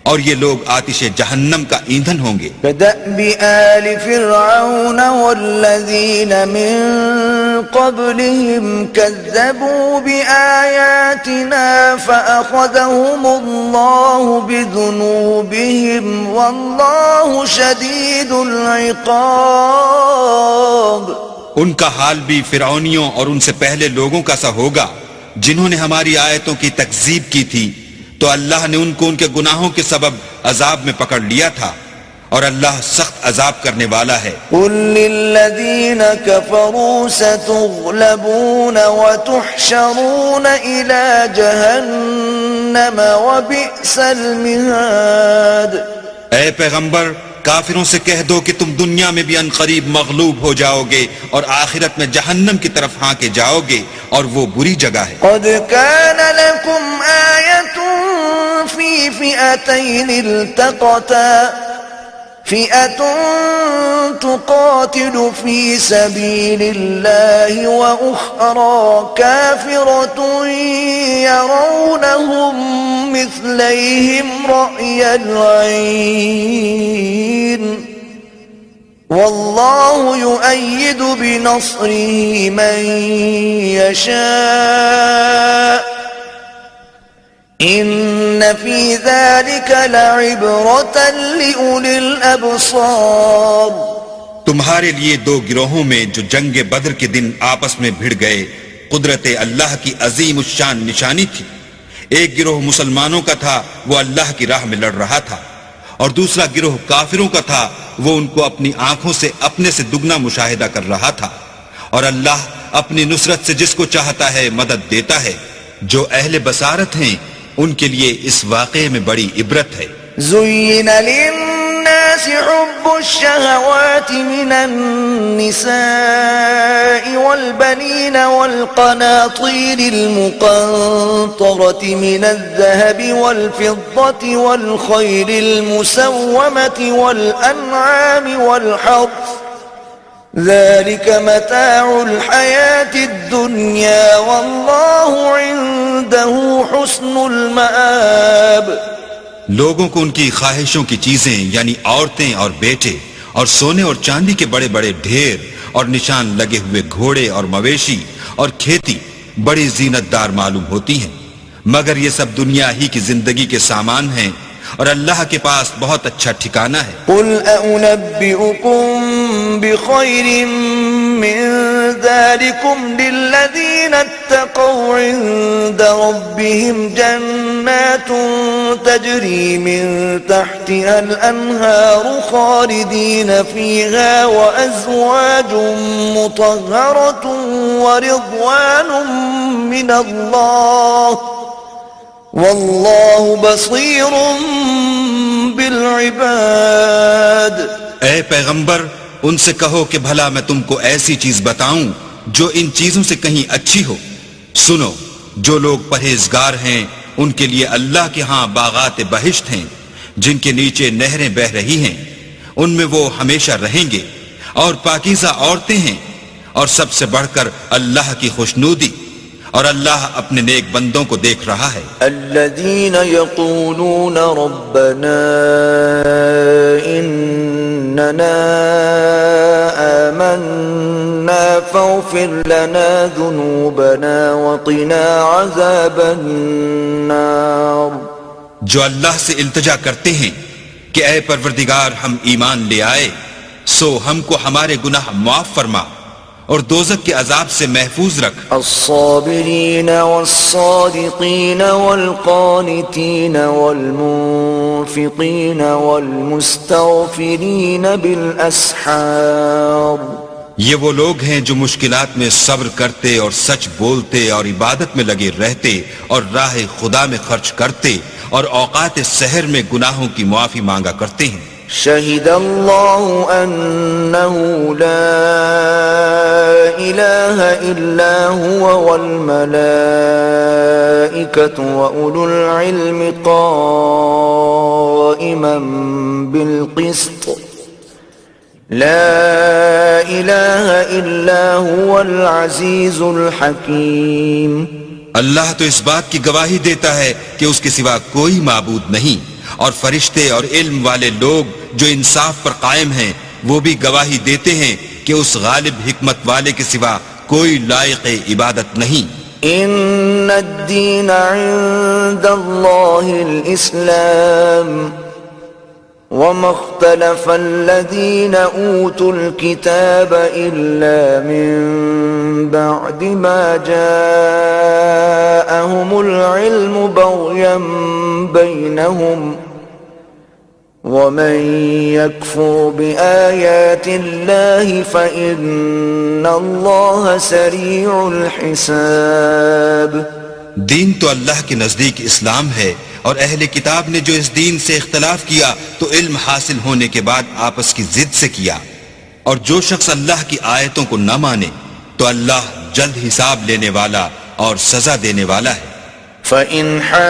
Speaker 2: اور یہ لوگ آتش جہنم کا ایندھن ہوں گے.
Speaker 1: كدأب آل فرعون والذين من قبلهم كذبوا بآياتنا فأخذهم الله بذنوبهم والله شديد العقاب.
Speaker 2: ان کا حال بھی فرعونیوں اور ان سے پہلے لوگوں کا سا ہوگا جنہوں نے ہماری آیتوں کی تکذیب کی تھی، تو اللہ نے ان کو ان کے گناہوں کے سبب عذاب میں پکڑ لیا تھا، اور اللہ سخت عذاب کرنے والا ہے.
Speaker 1: قل للذين كفروا ستغلبون وتحشرون إلى جهنم وبئس المهاد.
Speaker 2: اے پیغمبر، کافروں سے کہہ دو کہ تم دنیا میں بھی عنقریب مغلوب ہو جاؤ گے اور آخرت میں جہنم کی طرف ہانکے جاؤ گے، اور وہ بری جگہ ہے.
Speaker 1: قد كان لكم آية في فئتين التقتا فئة تقاتل في سبيل الله وأخرى كافرة يرونهم مثليهم رأي العين والله يؤيد بنصره من يشاء إن في ذلك لعبرة لأولي الأبصار.
Speaker 2: تمہارے لیے دو گروہوں میں جو جنگ بدر کے دن آپس میں بھڑ گئے قدرت اللہ کی عظیم الشان نشانی تھی. ایک گروہ مسلمانوں کا تھا، وہ اللہ کی راہ میں لڑ رہا تھا، اور دوسرا گروہ کافروں کا تھا، وہ ان کو اپنی آنکھوں سے اپنے سے دگنا مشاہدہ کر رہا تھا۔ اور اللہ اپنی نصرت سے جس کو چاہتا ہے مدد دیتا ہے۔ جو اہل بصارت ہیں ان کے لیے اس واقعے میں بڑی عبرت ہے۔
Speaker 1: زين للناس حب الشهوات من النساء والبنين والقناطير المقنطرة من الذهب والفضة والخيل المسومة والأنعام والحرث ذلك متاع الحياة الدنيا والله عنده حسن المآب۔
Speaker 2: لوگوں کو ان کی خواہشوں کی چیزیں یعنی عورتیں اور بیٹے اور سونے اور چاندی کے بڑے بڑے ڈھیر اور نشان لگے ہوئے گھوڑے اور مویشی اور کھیتی بڑی زینت دار معلوم ہوتی ہیں، مگر یہ سب دنیا ہی کی زندگی کے سامان ہیں، اور اللہ کے پاس بہت اچھا ٹھکانہ ہے۔
Speaker 1: قل أنبئكم بخير من ذلكم للذين اتقوا عند ربهم جنات تجري من تحتها الأنهار خالدين فيها وأزواج مطهرة ورضوان من الله واللہ بصیر بالعباد۔
Speaker 2: اے پیغمبر ان سے کہو کہ بھلا میں تم کو ایسی چیز بتاؤں جو ان چیزوں سے کہیں اچھی ہو۔ سنو، جو لوگ پرہیزگار ہیں ان کے لیے اللہ کے ہاں باغات بہشت ہیں جن کے نیچے نہریں بہہ رہی ہیں، ان میں وہ ہمیشہ رہیں گے، اور پاکیزہ عورتیں ہیں، اور سب سے بڑھ کر اللہ کی خوشنودی، اور اللہ اپنے نیک بندوں کو دیکھ رہا ہے۔
Speaker 1: الذين يقولون ربنا إننا آمنا فاغفر لنا ذنوبنا وقنا عذاب النار۔
Speaker 2: جو اللہ سے التجا کرتے ہیں کہ اے پروردگار ہم ایمان لے آئے، سو ہم کو ہمارے گناہ معاف فرما اور دوزخ کے عذاب سے محفوظ رکھ۔
Speaker 1: الصابرین والصادقین والقانتین والمنفقین والمستغفرین بالاسحار۔
Speaker 2: یہ وہ لوگ ہیں جو مشکلات میں صبر کرتے اور سچ بولتے اور عبادت میں لگے رہتے اور راہ خدا میں خرچ کرتے اور اوقات سحر میں گناہوں کی معافی مانگا کرتے ہیں۔
Speaker 1: شہد اللہ انہ لا الہ الا هو والملائکۃ واولو العلم قائما بالقسط لا الہ الا هو العزیز الحکیم۔
Speaker 2: اللہ تو اس بات کی گواہی دیتا ہے کہ اس کے سوا کوئی معبود نہیں، اور فرشتے اور علم والے لوگ جو انصاف پر قائم ہیں وہ بھی گواہی دیتے ہیں کہ اس غالب حکمت والے کے سوا کوئی لائق عبادت نہیں۔
Speaker 1: ان الدین عند اللہ الاسلام وما اختلف الذين اوتوا الكتاب الا من بعد ما جاءهم العلم بغيا بينهم ومن يكفر بآيات الله فإن الله سريع الحساب۔
Speaker 2: دین تو اللہ کے نزدیک اسلام ہے، اور اہل کتاب نے جو اس دین سے اختلاف کیا تو علم حاصل ہونے کے بعد آپس کی ضد سے کیا، اور جو شخص اللہ کی آیتوں کو نہ مانے تو اللہ جلد حساب لینے والا اور سزا دینے والا ہے۔
Speaker 1: فَإِنْ حَاجُّوكَ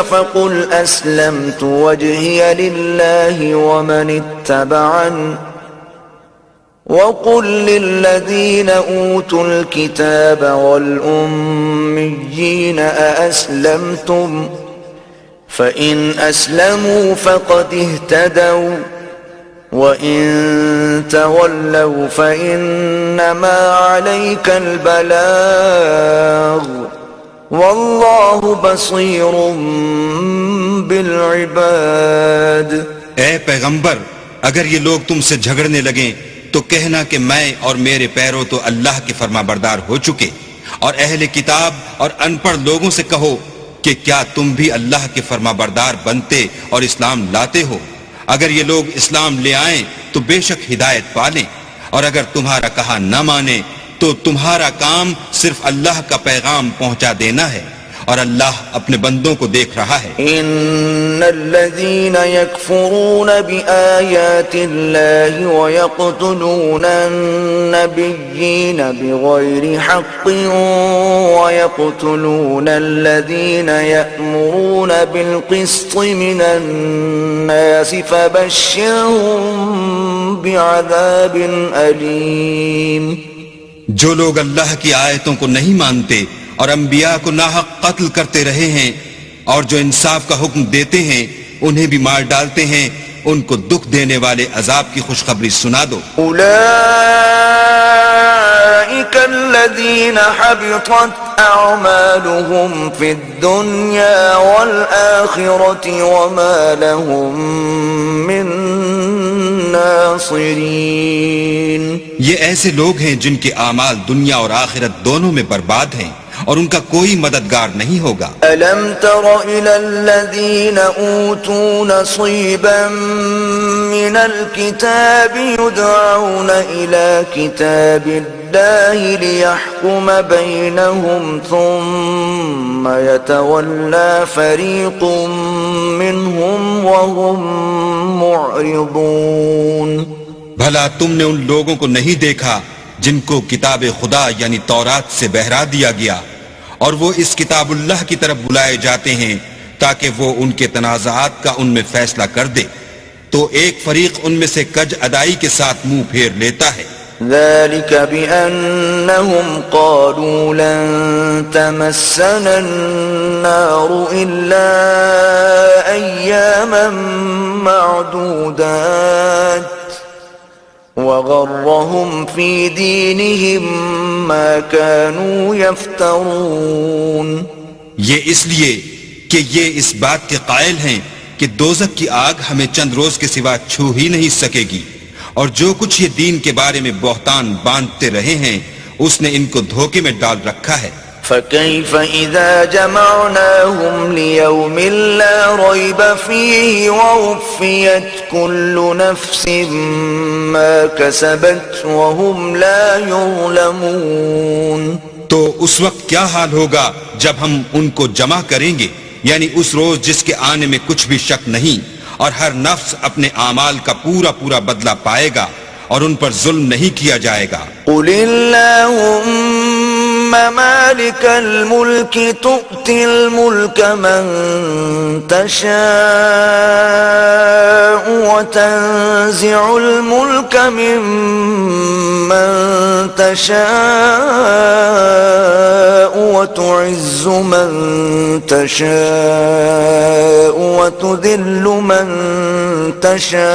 Speaker 1: فَقُلْ أَسْلَمْتُ وَجْهِيَ لِلَّهِ وَمَنِ اتَّبَعَنِ وَقُلْ لِلَّذِينَ أُوتُوا الْكِتَابَ وَالْأُمِّيِّينَ أَأَسْلَمْتُمْ فَإِنْ أَسْلَمُوا فَقَدِ اهْتَدَوْا وَإِن تَوَلَّوْا فَإِنَّمَا عَلَيْكَ الْبَلَاغُ وَاللَّهُ بَصِيرٌ بِالْعِبَادِ۔
Speaker 2: اے پیغمبر، اگر یہ لوگ تم سے جھگڑنے لگیں تو کہنا کہ میں اور میرے پیرو تو اللہ کے فرما بردار ہو چکے، اور اہل کتاب اور ان پڑھ لوگوں سے کہو کہ کیا تم بھی اللہ کے فرما بردار بنتے اور اسلام لاتے ہو؟ اگر یہ لوگ اسلام لے آئیں تو بے شک ہدایت پالیں، اور اگر تمہارا کہا نہ مانے تو تمہارا کام صرف اللہ کا پیغام پہنچا دینا ہے، اور اللہ اپنے بندوں کو دیکھ رہا ہے۔
Speaker 1: ان الذين يكفرون بآيات الله ويقتلون النبيين بغير حق ويقتلون الذين يأمرون بالقسط من الناس فبشرهم بعذاب أليم۔
Speaker 2: جو لوگ اللہ کی آیتوں کو نہیں مانتے اور انبیاء کو ناحق قتل کرتے رہے ہیں اور جو انصاف کا حکم دیتے ہیں انہیں بھی مار ڈالتے ہیں، ان کو دکھ دینے والے عذاب کی خوشخبری سنا دو۔
Speaker 1: اولئک الذین حبطت اعمالهم فی الدنیا والآخرة وما لهم من ناصرین۔
Speaker 2: یہ ایسے لوگ ہیں جن کے اعمال دنیا اور آخرت دونوں میں برباد ہیں اور ان کا کوئی مددگار نہیں ہوگا۔
Speaker 1: أَلَمْ تَرَ إِلَى الَّذِينَ أُوتُوا نَصِيبًا مِنَ الْكِتَابِ يُدْعَوْنَ إِلَى كِتَابِ اللَّهِ لِيَحْكُمَ بَيْنَهُمْ ثُمَّ يَتَوَلَّى فَرِيقٌ مِّنْهُمْ وَهُمْ مُعْرِضُونَ۔
Speaker 2: بھلا تم نے ان لوگوں کو نہیں دیکھا جن کو کتاب خدا یعنی تورات سے بہرا دیا گیا، اور وہ اس کتاب اللہ کی طرف بلائے جاتے ہیں تاکہ وہ ان کے تنازعات کا ان میں فیصلہ کر دے، تو ایک فریق ان میں سے کج ادائی کے ساتھ منہ پھیر لیتا ہے۔
Speaker 1: ذلك بأنهم قالوا لن تمسنا النار إلا أياما معدودات وغرهم في دينهم ما كانوا يفترون۔
Speaker 2: یہ اس لیے کہ یہ اس بات کے قائل ہیں کہ دوزخ کی آگ ہمیں چند روز کے سوا چھو ہی نہیں سکے گی، اور جو کچھ یہ دین کے بارے میں بہتان باندھتے رہے ہیں اس نے ان کو دھوکے میں ڈال رکھا ہے۔
Speaker 1: فكيف إذا جمعناهم ليوم لا ريب فيه ووفيت كل نفس ما كسبت وهم لا يظلمون۔
Speaker 2: تو اس وقت کیا حال ہوگا جب ہم ان کو جمع کریں گے، یعنی اس روز جس کے آنے میں کچھ بھی شک نہیں، اور ہر نفس اپنے اعمال کا پورا پورا بدلہ پائے گا اور ان پر ظلم نہیں کیا جائے گا۔
Speaker 1: قل اللهم مالك الملك تؤتي الملك من تشاء وتنزع الملك ممن تشاء وتعز من تشاء وتذل من تشاء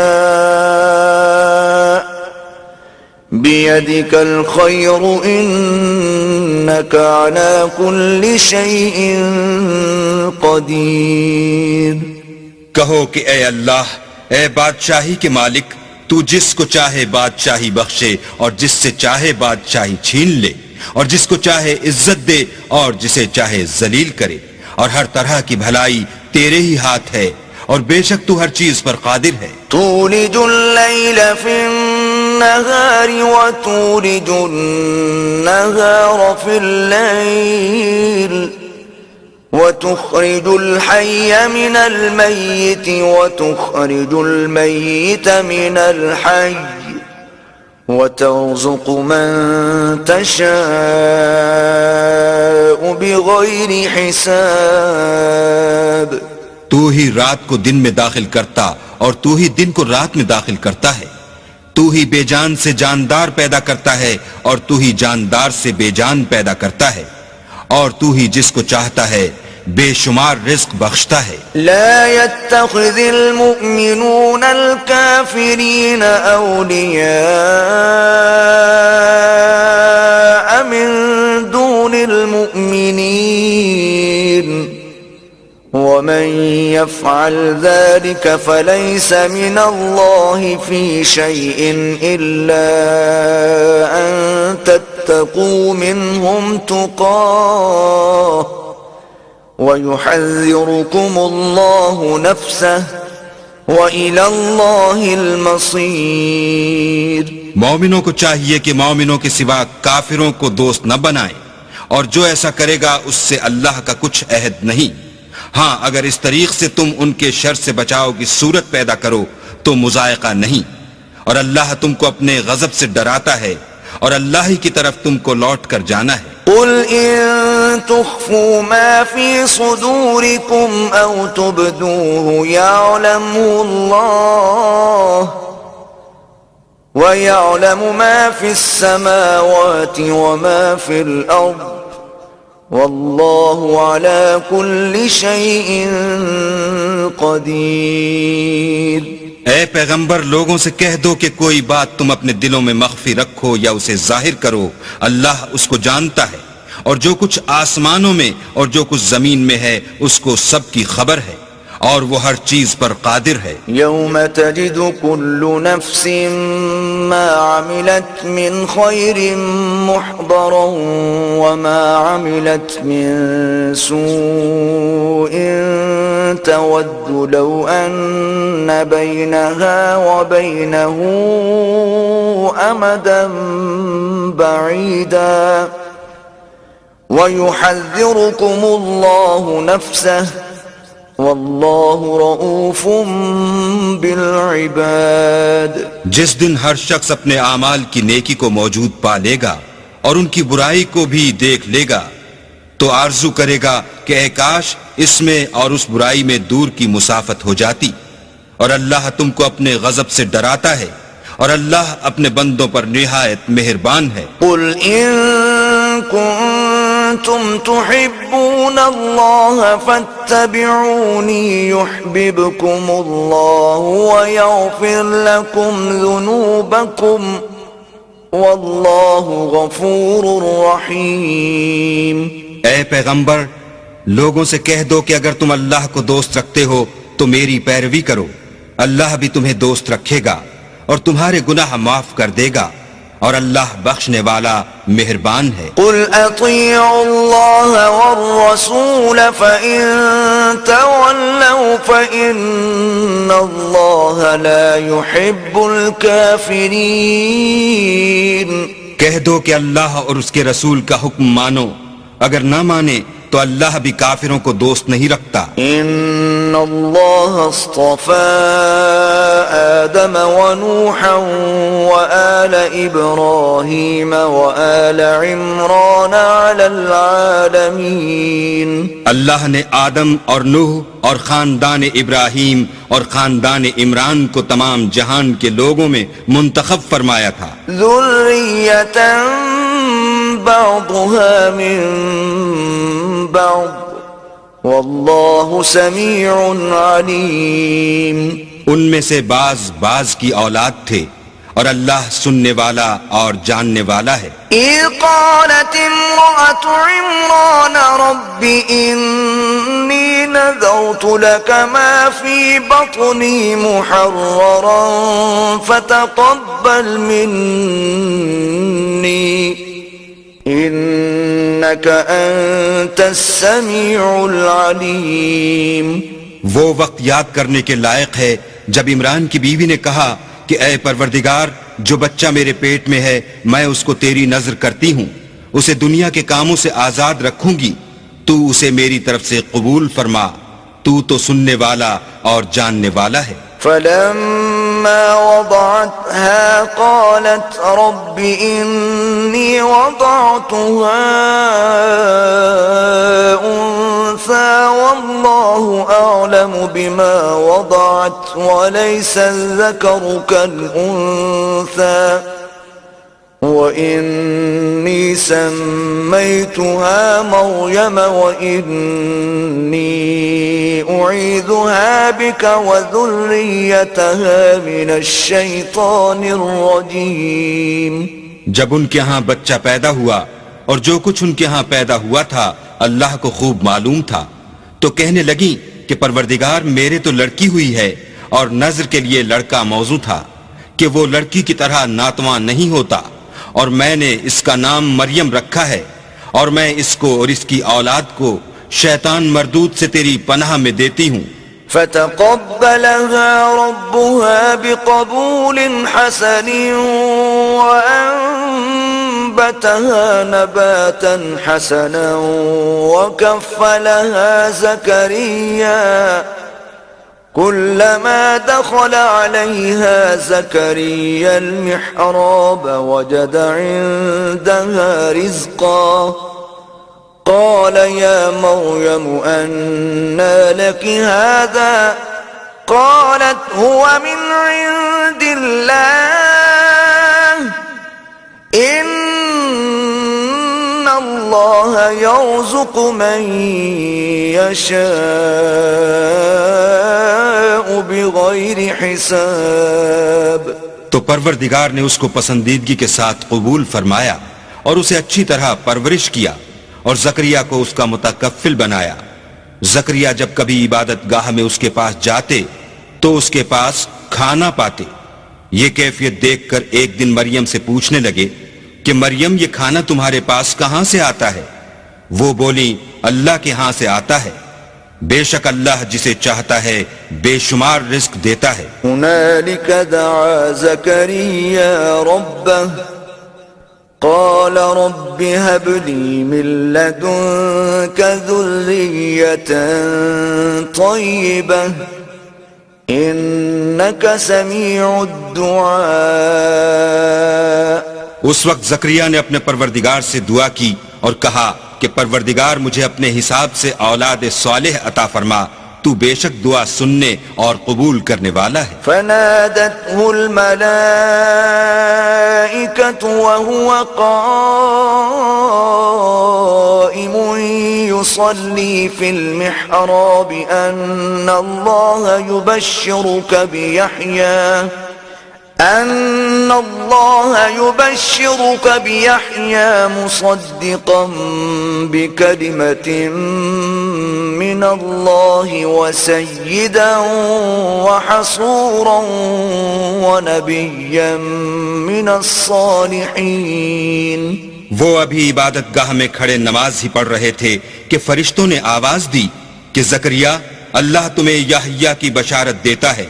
Speaker 1: بيدك الخير إنك على كل شيء قدير۔
Speaker 2: کہو کہ اے اللہ، اے بادشاہی کے مالک، تو جس کو چاہے بادشاہی بخشے اور جس سے چاہے بادشاہی چھین لے، اور جس کو چاہے عزت دے اور جسے چاہے ذلیل کرے، اور ہر طرح کی بھلائی تیرے ہی ہاتھ ہے، اور بے شک تو ہر چیز پر قادر ہے۔
Speaker 1: تولج الليل في النهار وتولج النهار في الليل وتخرج الحي من الميت وتخرج الميت من الحي وترزق من تشاء بغير حساب۔
Speaker 2: تو ہی رات کو دن میں داخل کرتا اور تو ہی دن کو رات میں داخل کرتا ہے، تو ہی بے جان سے جاندار پیدا کرتا ہے اور تو ہی جاندار سے بے جان پیدا کرتا ہے، اور تو ہی جس کو چاہتا ہے بے شمار رزق بخشتا ہے۔
Speaker 1: لا يتخذ المؤمنون الكافرين أولياء من دون المؤمنين ومن يفعل ذلك فليس من الله في شيء إلا أن تتقوا ولتتقوا منهم تقاه ويحذركم الله نفسه وإلى الله المصير.
Speaker 2: مومنوں کو چاہیے کہ مومنوں کے سوا کافروں کو دوست نہ بنائیں، اور جو ایسا کرے گا اس سے اللہ کا کچھ عہد نہیں. ہاں اگر اس طریق سے تم ان کے شر سے بچاؤ کی صورت پیدا کرو تو مذائقہ نہیں، اور اللہ تم کو اپنے غضب سے ڈراتا ہے، اور اللہ ہی کی طرف تم کو لوٹ کر جانا ہے.
Speaker 1: قل إن تخفوا ما في صدوركم أو تبدوه يعلمه الله ويعلم ما في السماوات وما في الأرض والله على كل شيء قدير.
Speaker 2: اے پیغمبر لوگوں سے کہہ دو کہ کوئی بات تم اپنے دلوں میں مخفی رکھو یا اسے ظاہر کرو، اللہ اس کو جانتا ہے، اور جو کچھ آسمانوں میں اور جو کچھ زمین میں ہے اس کو سب کی خبر ہے، اور وہ ہر چیز پر قادر ہے.
Speaker 1: يوم تجد كل نفس ما عملت من خير محضرا وما عملت من سوء تود لو أن بينها وبينه أمدا بعيدا ويحذركم الله نفسه واللہ رؤوف بالعباد.
Speaker 2: جس دن ہر شخص اپنے اعمال کی نیکی کو موجود پا لے گا اور ان کی برائی کو بھی دیکھ لے گا تو آرزو کرے گا کہ اے کاش اس میں اور اس برائی میں دور کی مسافت ہو جاتی، اور اللہ تم کو اپنے غضب سے ڈراتا ہے، اور اللہ اپنے بندوں پر نہایت مہربان ہے.
Speaker 1: قل ان کنتم تحبون اللہ فاتبعونی یحببکم اللہ ویغفر لکم ذنوبکم واللہ غفور رحیم.
Speaker 2: اے پیغمبر لوگوں سے کہہ دو کہ اگر تم اللہ کو دوست رکھتے ہو تو میری پیروی کرو، اللہ بھی تمہیں دوست رکھے گا اور تمہارے گناہ معاف کر دے گا، اور اللہ بخشنے والا مہربان ہے.
Speaker 1: قل اطیعوا اللہ والرسول فإن تولوا فإن اللہ لا يحب الكافرین.
Speaker 2: کہہ دو کہ اللہ اور اس کے رسول کا حکم مانو، اگر نہ مانے تو اللہ بھی کافروں کو دوست نہیں رکھتا.
Speaker 1: ان اللہ اصطفى آدم ونوحا وآل ابراہیم وآل عمران على العالمین.
Speaker 2: اللہ نے آدم اور نوح اور خاندان ابراہیم اور خاندان عمران کو تمام جہان کے لوگوں میں منتخب فرمایا تھا.
Speaker 1: ذریۃ بعضها من بعض واللہ سمیع علیم.
Speaker 2: ان میں سے بعض کی اولاد تھے، اور اللہ سننے والا اور جاننے والا ہے.
Speaker 1: اذ قالت امرأة عمران رب انی نذرت لك ما في بطني محررا فتقبل مني انك انت السمیع العلیم.
Speaker 2: وہ وقت یاد کرنے کے لائق ہے جب عمران کی بیوی نے کہا کہ اے پروردگار، جو بچہ میرے پیٹ میں ہے میں اس کو تیری نظر کرتی ہوں، اسے دنیا کے کاموں سے آزاد رکھوں گی، تو اسے میری طرف سے قبول فرما، تو سننے والا اور جاننے والا ہے.
Speaker 1: فلما وضعتها قالت رب إني وضعتها أنثى والله أعلم بما وضعت وليس الذكر كالأنثى وإني سميتها مريم وإني أعيذها بك وذريتها من الشيطان الرجيم.
Speaker 2: جب ان کے ہاں بچہ پیدا ہوا اور جو کچھ ان کے ہاں پیدا ہوا تھا اللہ کو خوب معلوم تھا، تو کہنے لگیں کہ پروردگار میرے تو لڑکی ہوئی ہے، اور نظر کے لیے لڑکا موضوع تھا کہ وہ لڑکی کی طرح ناتواں نہیں ہوتا، اور میں نے اس کا نام مریم رکھا ہے، اور میں اس کو اور اس کی اولاد کو شیطان مردود سے تیری پناہ میں دیتی ہوں۔
Speaker 1: فتقبلها ربها بقبول حسن وأنبتها نباتا حسنا وكفلها زكريا كلما دخل عليها زكريا المحراب وجد عندها رزقا قال يا مريم أنى لك هذا قالت هو من عند الله إن الله يرزق من يشاء بغير حساب۔
Speaker 2: تو پروردگار نے اس کو پسندیدگی کے ساتھ قبول فرمایا اور اسے اچھی طرح پرورش کیا اور زکریا کو اس کا متکفل بنایا۔ زکریا جب کبھی عبادت گاہ میں اس کے پاس جاتے تو اس کے پاس کھانا پاتے۔ یہ کیفیت دیکھ کر ایک دن مریم سے پوچھنے لگے کہ مریم یہ کھانا تمہارے پاس کہاں سے آتا ہے؟ وہ بولی اللہ کے ہاں سے آتا ہے، بے شک اللہ جسے چاہتا ہے بے شمار رزق دیتا ہے۔
Speaker 1: هنالك دعا زكريا ربه قال رب هب لي من لدنك ذرية طيبة إنك سميع الدعاء۔
Speaker 2: اس وقت زکریا نے اپنے پروردگار سے دعا کی اور کہا کہ پروردگار مجھے اپنے حساب سے اولاد صالح عطا فرما، تو بے شک دعا سننے اور قبول کرنے والا ہے۔
Speaker 1: فنادته الملائكة وهو قائم يصلي في المحراب أن الله يبشرك بيحيى مصدقا بكلمة من الله وسيدا وحصورا ونبيا من الصالحين۔
Speaker 2: وہ ابھی عبادت گاہ میں کھڑے نماز ہی پڑھ رہے تھے کہ فرشتوں نے آواز دی کہ زکریا اللہ تمہیں یحییٰ کی بشارت دیتا ہے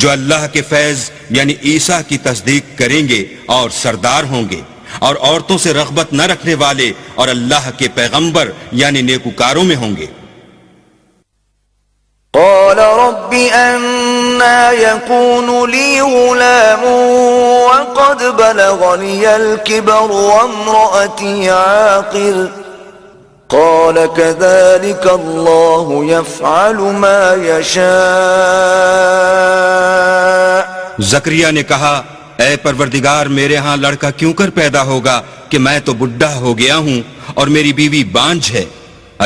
Speaker 2: جو اللہ کے فیض یعنی عیسیٰ کی تصدیق کریں گے اور سردار ہوں گے اور عورتوں سے رغبت نہ رکھنے والے اور اللہ کے پیغمبر یعنی نیکوکاروں میں ہوں گے۔
Speaker 1: قال رب أنا يكون لي غلام وقد بلغني الكبر وامرأتي عاقر قال كذلك الله يفعل ما يشاء۔
Speaker 2: زکریا نے کہا اے پروردگار میرے ہاں لڑکا کیوں کر پیدا ہوگا کہ میں تو بڈھا ہو گیا ہوں اور میری بیوی بانجھ ہے۔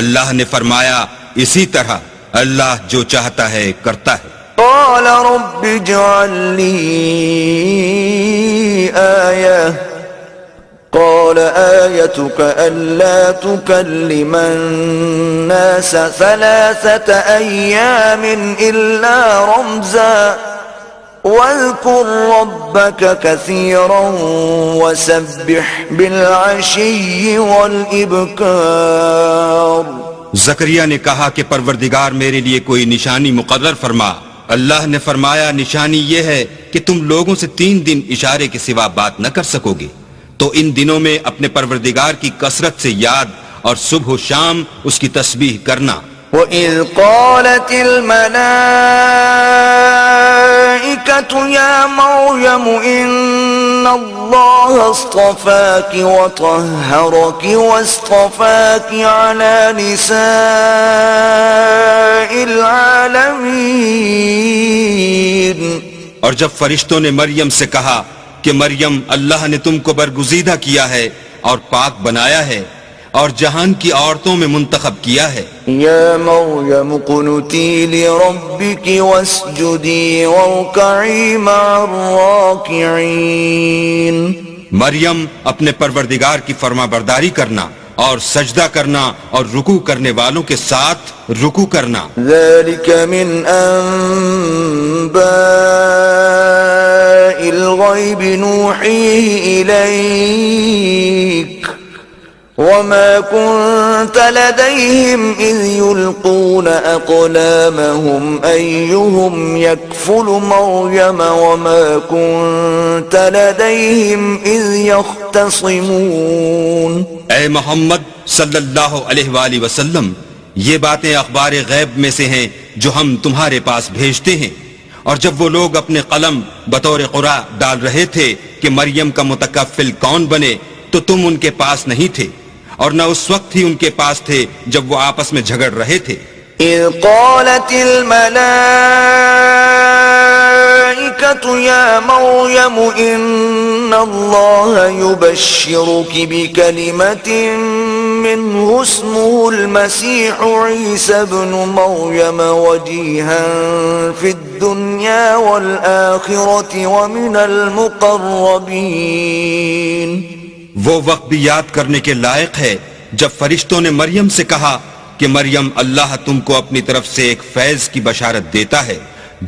Speaker 2: اللہ نے فرمایا اسی طرح اللہ جو چاہتا ہے کرتا ہے۔
Speaker 1: قال رب اجعل لي آية قال آيتك ألا تكلم الناس 3 أيام إلا رمزا واذكر ربك كثيرا وسبح بالعشي والإبكار۔
Speaker 2: زکریا نے کہا کہ پروردگار میرے لیے کوئی نشانی مقرر فرما۔ اللہ نے فرمایا نشانی یہ ہے کہ تم لوگوں سے 3 دن اشارے کے سوا بات نہ کر سکو گے، تو ان دنوں میں اپنے پروردگار کی کثرت سے یاد اور صبح و شام اس کی تسبیح کرنا۔
Speaker 1: وَإِذْ قَالَتِ الْمَلَائِكَةُ يَا مَرْيَمُ إِنَّ اللَّهَ اصْطَفَاكِ وَطَهَّرَكِ وَاصْطَفَاكِ عَلَى نِسَاءِ الْعَالَمِينَ۔
Speaker 2: اور جب فرشتوں نے مریم سے کہا کہ مریم اللہ نے تم کو برگزیدہ کیا ہے اور پاک بنایا ہے اور جہان کی عورتوں میں منتخب کیا ہے۔
Speaker 1: یا مریم قنتی لربک واسجدی وارکعی مع الراکعین۔
Speaker 2: مریم اپنے پروردگار کی فرما برداری کرنا اور سجدہ کرنا اور رکوع کرنے والوں کے ساتھ رکوع کرنا.
Speaker 1: ذلك من أنباء الغيب نوحيه إليك وما كنت لديهم إذ يلقون أقلامهم أيهم يكفل مريم وما كنت لديهم إذ يختصمون.
Speaker 2: اے محمد صلی اللہ علیہ وآلہ وسلم، یہ باتیں اخبار غیب میں سے ہیں جو ہم تمہارے پاس بھیجتے ہیں. اور جب وہ لوگ اپنے قلم بطور قرآ ڈال رہے تھے کہ مریم کا متکفل کون بنے تو تم ان کے پاس نہیں تھے، اور نہ اس وقت ہی ان کے پاس تھے جب وہ آپس میں جھگڑ رہے تھے.
Speaker 1: إذ قالت الملائكة يا مريم إن الله يبشرك بكلمة منه اسمه المسيح عيسى ابن مريم وجيها في الدنيا والآخرة ومن المقربين.
Speaker 2: وہ وقت بھی یاد کرنے کے لائق ہے جب فرشتوں نے مریم سے کہا کہ مریم اللہ تم کو اپنی طرف سے ایک فیض کی بشارت دیتا ہے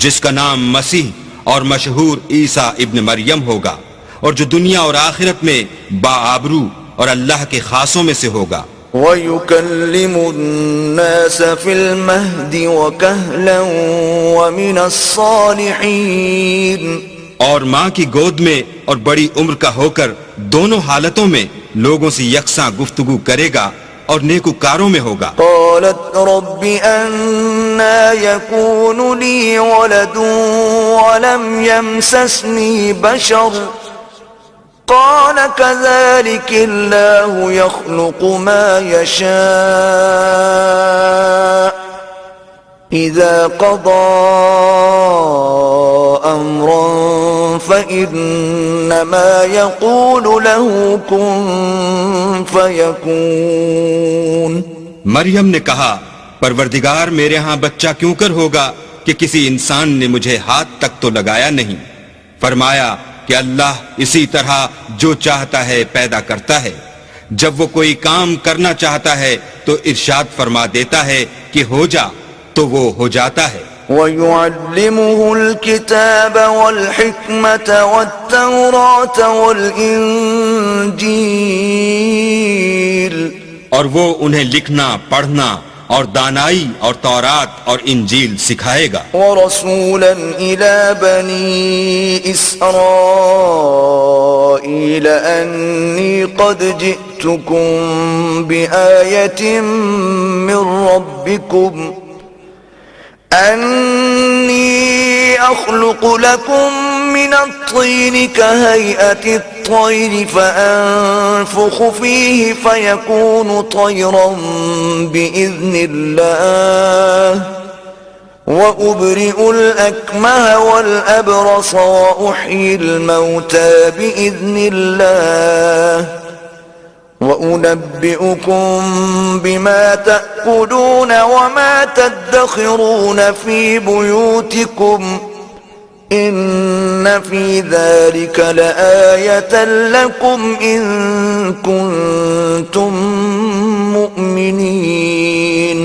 Speaker 2: جس کا نام مسیح اور مشہور عیسیٰ ابن مریم ہوگا، اور جو دنیا اور آخرت میں باآبرو اور اللہ کے خاصوں میں سے ہوگا.
Speaker 1: وَيُكَلِّمُ النَّاسَ فِي الْمَهْدِ وَكَهْلًا وَمِنَ الصَّالِحِينَ.
Speaker 2: اور ماں کی گود میں اور بڑی عمر کا ہو کر دونوں حالتوں میں لوگوں سے یکساں گفتگو کرے گا اور نیکوکاروں میں ہوگا.
Speaker 1: قالت رب أنا يكون لي ولد ولم يمسسني بشر قال كذلك الله يخلق ما يشاء إذا قضى أمرا فإنما يقول له كن فيكون.
Speaker 2: مریم نے کہا پروردگار میرے ہاں بچہ کیوں کر ہوگا کہ کسی انسان نے مجھے ہاتھ تک تو لگایا نہیں. فرمایا کہ اللہ اسی طرح جو چاہتا ہے پیدا کرتا ہے. جب وہ کوئی کام کرنا چاہتا ہے تو ارشاد فرما دیتا ہے کہ ہو جا تو وہ ہو جاتا ہے.
Speaker 1: وَيُعَلِّمُهُ الْكِتَابَ وَالْحِكْمَةَ وَالتَّوْرَاةَ وَالْإِنْجِيلَ.
Speaker 2: اور وہ انہیں لکھنا پڑھنا اور دانائی اور تورات اور انجیل سکھائے گا.
Speaker 1: وَرَسُولًا إِلَى بَنِي إِسْرَائِيلَ أَنِّي قَدْ جِئْتُكُمْ بِآيَةٍ مِّن رَّبِّكُمْ أني أخلق لكم من الطين كهيئة الطير فأنفخ فيه فيكون طيرا بإذن الله وأبرئ الأكمه والأبرص وأحيي الموتى بإذن الله وَأُنَبِّئُكُم بِمَا تَأْكُلُونَ وَمَا تَدَّخِرُونَ فِي بُيُوتِكُمْ إِنَّ فِي ذَلِكَ لَآيَةً لَكُمْ إِن كُنتُم مُّؤْمِنِينَ.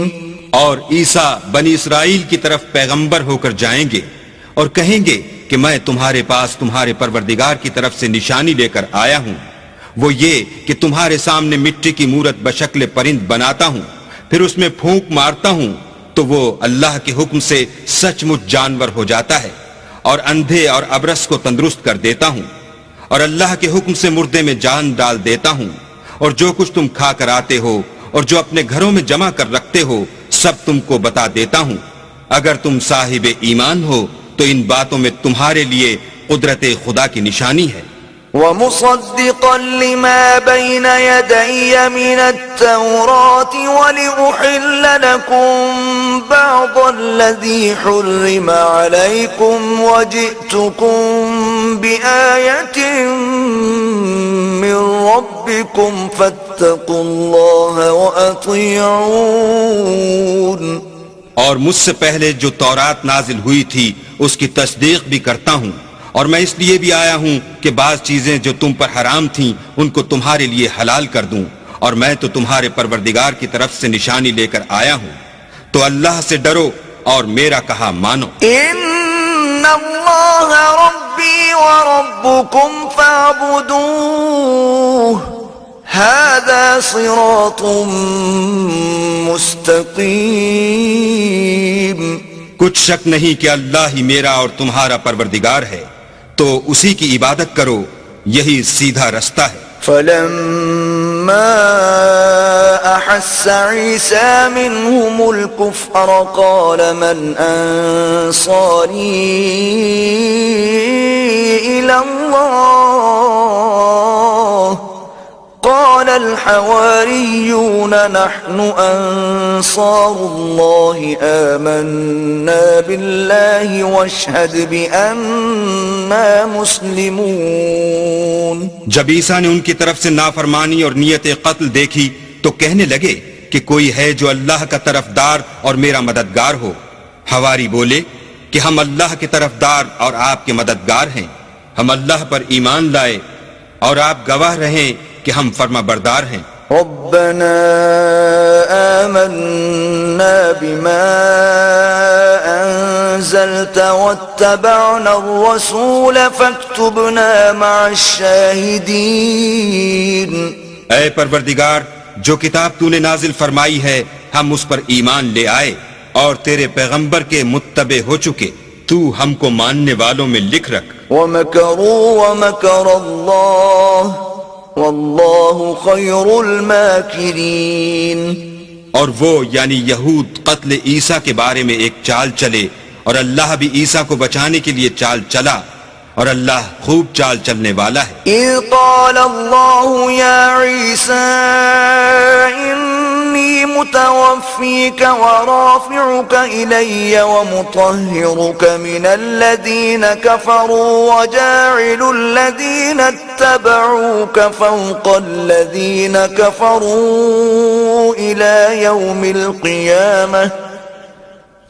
Speaker 2: اور عیسیٰ بنی اسرائیل کی طرف پیغمبر ہو کر جائیں گے اور کہیں گے کہ میں تمہارے پاس تمہارے پروردگار کی طرف سے نشانی لے کر آیا ہوں. وہ یہ کہ تمہارے سامنے مٹی کی مورت بشکل پرند بناتا ہوں، پھر اس میں پھونک مارتا ہوں تو وہ اللہ کے حکم سے سچ مچ جانور ہو جاتا ہے، اور اندھے اور ابرس کو تندرست کر دیتا ہوں، اور اللہ کے حکم سے مردے میں جان ڈال دیتا ہوں، اور جو کچھ تم کھا کر آتے ہو اور جو اپنے گھروں میں جمع کر رکھتے ہو سب تم کو بتا دیتا ہوں. اگر تم صاحب ایمان ہو تو ان باتوں میں تمہارے لیے قدرت خدا کی نشانی ہے.
Speaker 1: وَمُصَدِّقًا لِمَا بَيْنَ يَدَيَّ مِنَ التَّوْرَاةِ وَلِأُحِلَّ لَكُمْ بَعْضَ الَّذِي حُرِّمَ عَلَيْكُمْ وَجِئْتُكُمْ بِآيَةٍ مِّن رَّبِّكُمْ فَاتَّقُوا اللَّهَ وَأَطِيعُونِ.
Speaker 2: اور مجھ سے پہلے جو تورات نازل ہوئی تھی اس کی تصدیق بھی کرتا ہوں، اور میں اس لیے بھی آیا ہوں کہ بعض چیزیں جو تم پر حرام تھیں ان کو تمہارے لیے حلال کر دوں، اور میں تو تمہارے پروردگار کی طرف سے نشانی لے کر آیا ہوں، تو اللہ سے ڈرو اور میرا کہا مانو۔
Speaker 1: ان اللہ ربی وربکم فاعبدوہ ھذا صراط مستقیم۔
Speaker 2: کچھ شک نہیں کہ اللہ ہی میرا اور تمہارا پروردگار ہے، تو اسی کی عبادت کرو، یہی سیدھا رستہ ہے۔
Speaker 1: فلما احس عیسی منهم الكفر قال من انصاری الى اللہ قال الحواریون نحن انصار اللہ آمنا باللہ واشہد بأننا مسلمون۔
Speaker 2: جب عیسیٰ نے ان کی طرف سے نافرمانی اور نیت قتل دیکھی تو کہنے لگے کہ کوئی ہے جو اللہ کا طرفدار اور میرا مددگار ہو۔ حواری بولے کہ ہم اللہ کے طرفدار اور آپ کے مددگار ہیں، ہم اللہ پر ایمان لائے اور آپ گواہ رہیں کہ ہم فرما بردار ہیں۔
Speaker 1: ربنا آمنا بما انزلت واتبعنا الرسول فاكتبنا مع الشاہدین۔
Speaker 2: اے پروردگار، جو کتاب تو نے نازل فرمائی ہے ہم اس پر ایمان لے آئے اور تیرے پیغمبر کے متبع ہو چکے، تو ہم کو ماننے والوں میں لکھ رکھ۔
Speaker 1: ومکروا ومکر اللہ واللہ خیر الماکرین۔
Speaker 2: اور وہ یعنی یہود قتل عیسیٰ کے بارے میں ایک چال چلے، اور اللہ بھی عیسیٰ کو بچانے کے لیے چال چلا، اور اللہ خوب چال چلنے والا ہے۔
Speaker 1: اذ قال اللہ یا عیسیٰ انی متوفیک ورافعک الی ومطہرک من الذین کفروا وجاعل الذین اتبعوک فوق الذین کفروا الی یوم القیامہ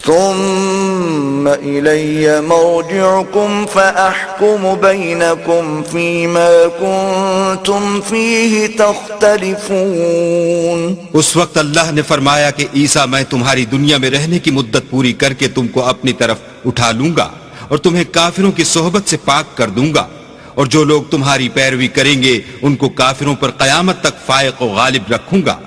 Speaker 1: ثم إلي مرجعكم فأحكم بينكم فيما كنتم فيه تختلفون۔
Speaker 2: اس وقت اللہ نے فرمایا کہ عیسیٰ میں تمہاری دنیا میں رہنے کی مدت پوری کر کے تم کو اپنی طرف اٹھا لوں گا اور تمہیں کافروں کی صحبت سے پاک کر دوں گا، اور جو لوگ تمہاری پیروی کریں گے ان کو کافروں پر قیامت تک فائق و غالب رکھوں گا۔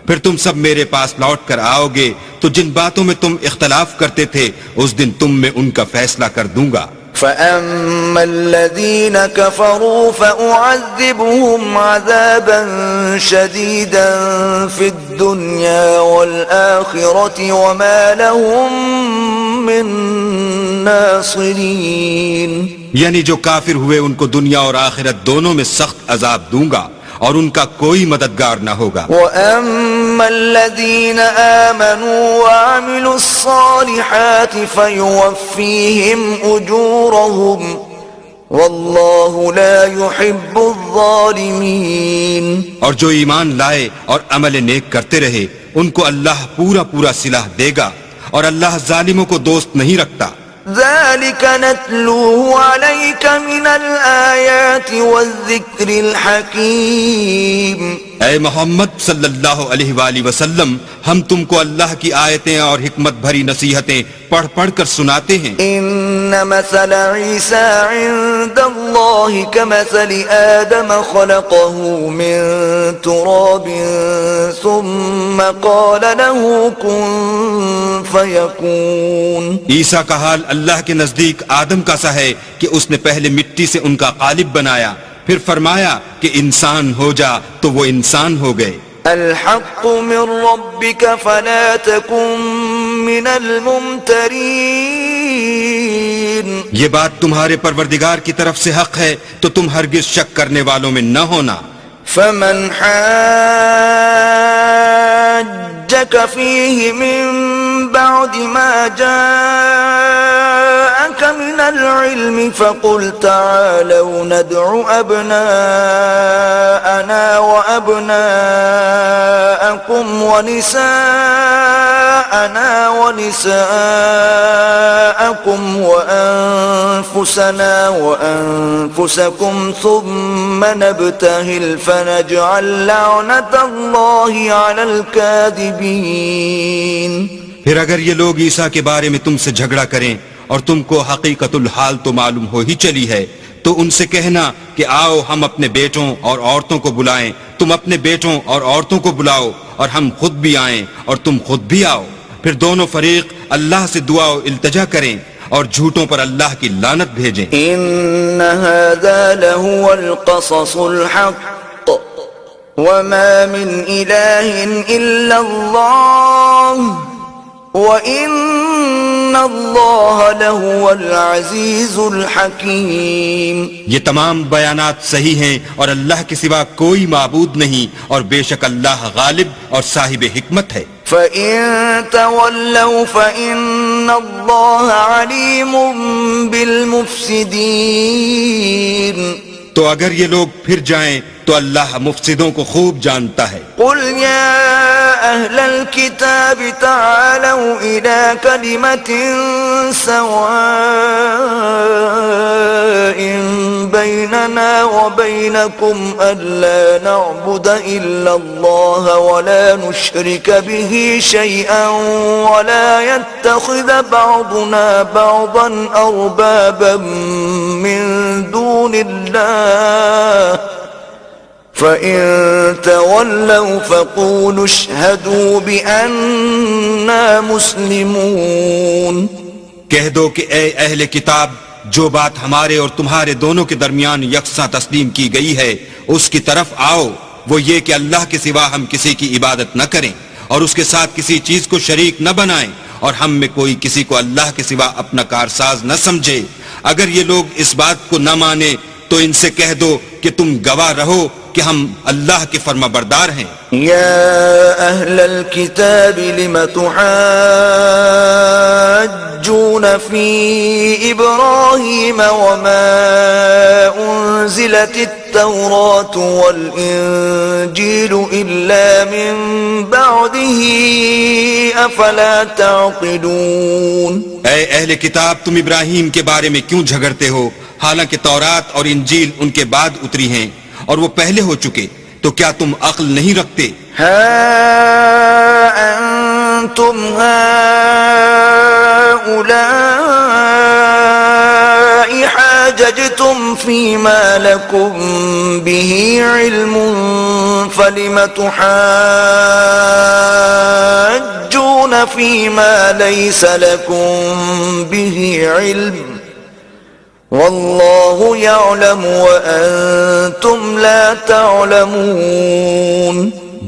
Speaker 2: پھر تم سب میرے پاس لوٹ کر آؤ گے تو جن باتوں میں تم اختلاف کرتے تھے اس دن تم میں ان کا فیصلہ کر دوں گا۔
Speaker 1: فَأَمَّا الَّذِينَ كَفَرُوا فَأُعَذِّبُهُمْ عَذَابًا شَدِيدًا فِي الدُّنْيَا وَالْآخِرَةِ وَمَا لَهُم مِّن نَاصِرِينَ۔
Speaker 2: یعنی جو کافر ہوئے ان کو دنیا اور آخرت دونوں میں سخت عذاب دوں گا اور ان کا کوئی مددگار نہ ہوگا۔
Speaker 1: وَأَمَّا الَّذِينَ آمَنُوا وَعَمِلُوا الصَّالِحَاتِ فَيُوَفِّيهِمْ أُجُورَهُمْ وَاللَّهُ لَا يُحِبُّ الظَّالِمِينَ۔
Speaker 2: اور جو ایمان لائے اور عمل نیک کرتے رہے ان کو اللہ پورا پورا صلہ دے گا، اور اللہ ظالموں کو دوست نہیں رکھتا۔
Speaker 1: ذَلِكَ نَتْلُوهُ عَلَيْكَ مِنَ الْآيَاتِ وَالذِّكْرِ الْحَكِيمِ۔
Speaker 2: اے محمد صلی اللہ علیہ وآلہ وسلم، ہم تم کو اللہ کی آیتیں اور حکمت بھری نصیحتیں پڑھ پڑھ کر سناتے ہیں۔
Speaker 1: ان مثل عیسی عند اللہ کمثل آدم خلقه من تراب ثم قال له كن فیکون۔
Speaker 2: عیسیٰ کا حال اللہ کے نزدیک آدم کا سا ہے کہ اس نے پہلے مٹی سے ان کا قالب بنایا، پھر فرمایا کہ انسان ہو جا تو وہ انسان ہو گئے۔
Speaker 1: الحق من ربك فلا تكن من الممترین۔ یہ
Speaker 2: بات تمہارے پروردگار کی طرف سے حق ہے تو تم ہرگز شک کرنے والوں میں نہ ہونا۔
Speaker 1: فمن حاجك فيه من بعد ما جاءك من العلم فقل تعالوا ندع أبناءنا وأبناءكم ونساءنا نساءنا ونساءكم وأنفسنا وأنفسكم ثم نبتهل فنجعل لعنة الله على الكاذبين.
Speaker 2: پھر اگر یہ لوگ عیسیٰ کے بارے میں تم سے جھگڑا کریں اور تم کو حقیقت الحال تو معلوم ہو ہی چلی ہے تو ان سے کہنا کہ آؤ ہم اپنے بیٹوں اور عورتوں کو بلائیں، تم اپنے بیٹوں اور عورتوں کو بلاؤ اور ہم خود بھی آئیں اور تم خود بھی آؤ. پھر دونوں فریق اللہ سے دعا و التجا کریں اور جھوٹوں پر اللہ کی لعنت بھیجیں.
Speaker 1: إن هذا لهو القصص الحق وما من إله إلا الله وَإِنَّ اللَّهَ لَهُوَ الْعَزِيزُ الْحَكِيمُ.
Speaker 2: یہ تمام بیانات صحیح ہیں اور اللہ کے سوا کوئی معبود نہیں اور بے شک اللہ غالب اور صاحب حکمت ہے.
Speaker 1: فَإِن تَوَلَّوْا فَإِنَّ اللَّهَ عَلِيمٌ بِالْمُفْسِدِينَ.
Speaker 2: تو اگر یہ لوگ پھر جائیں تو اللہ مفسدوں کو خوب جانتا ہے.
Speaker 1: قُلْ يَا أَهْلَ الْكِتَابِ تَعَالَوْا إِلَى كَلِمَةٍ سَوَاءٍ بَيْنَنَا وَبَيْنَكُمْ أَلَّا نَعْبُدَ إِلَّا اللَّهَ وَلَا نُشْرِكَ بِهِ شَيْئًا وَلَا يَتَّخِذَ بَعْضُنَا بَعْضًا أَرْبَابًا مِّن دُونِ اللَّهِ فَإِن تَوَلَّوْا فَقُولُوا اشْهَدُوا بِأَنَّا مُسْلِمُونَ.
Speaker 2: کہہ دو کہ اے اہل کتاب، جو بات ہمارے اور تمہارے دونوں کے درمیان یکساں تسلیم کی گئی ہے اس کی طرف آؤ، وہ یہ کہ اللہ کے سوا ہم کسی کی عبادت نہ کریں اور اس کے ساتھ کسی چیز کو شریک نہ بنائیں اور ہم میں کوئی کسی کو اللہ کے سوا اپنا کارساز نہ سمجھے. اگر یہ لوگ اس بات کو نہ مانے تو ان سے کہہ دو کہ تم گواہ رہو کہ ہم اللہ کے فرما بردار ہیں.
Speaker 1: یا اہل الكتاب لم تحاجون فی ابراہیم وما انزلت التوراة والانجیل الا من بعده افلا تعقلون.
Speaker 2: اے اہل کتاب، تم ابراہیم کے بارے میں کیوں جھگڑتے ہو حالانکہ تورات اور انجیل ان کے بعد اتری ہیں اور وہ پہلے ہو چکے؟ تو کیا تم عقل نہیں رکھتے؟
Speaker 1: ہا انتم هؤلاء حاججتم فيما لكم به علم فلم تحاجون فيما ليس لكم به علم واللہ یعلم وانتم لا تعلمون.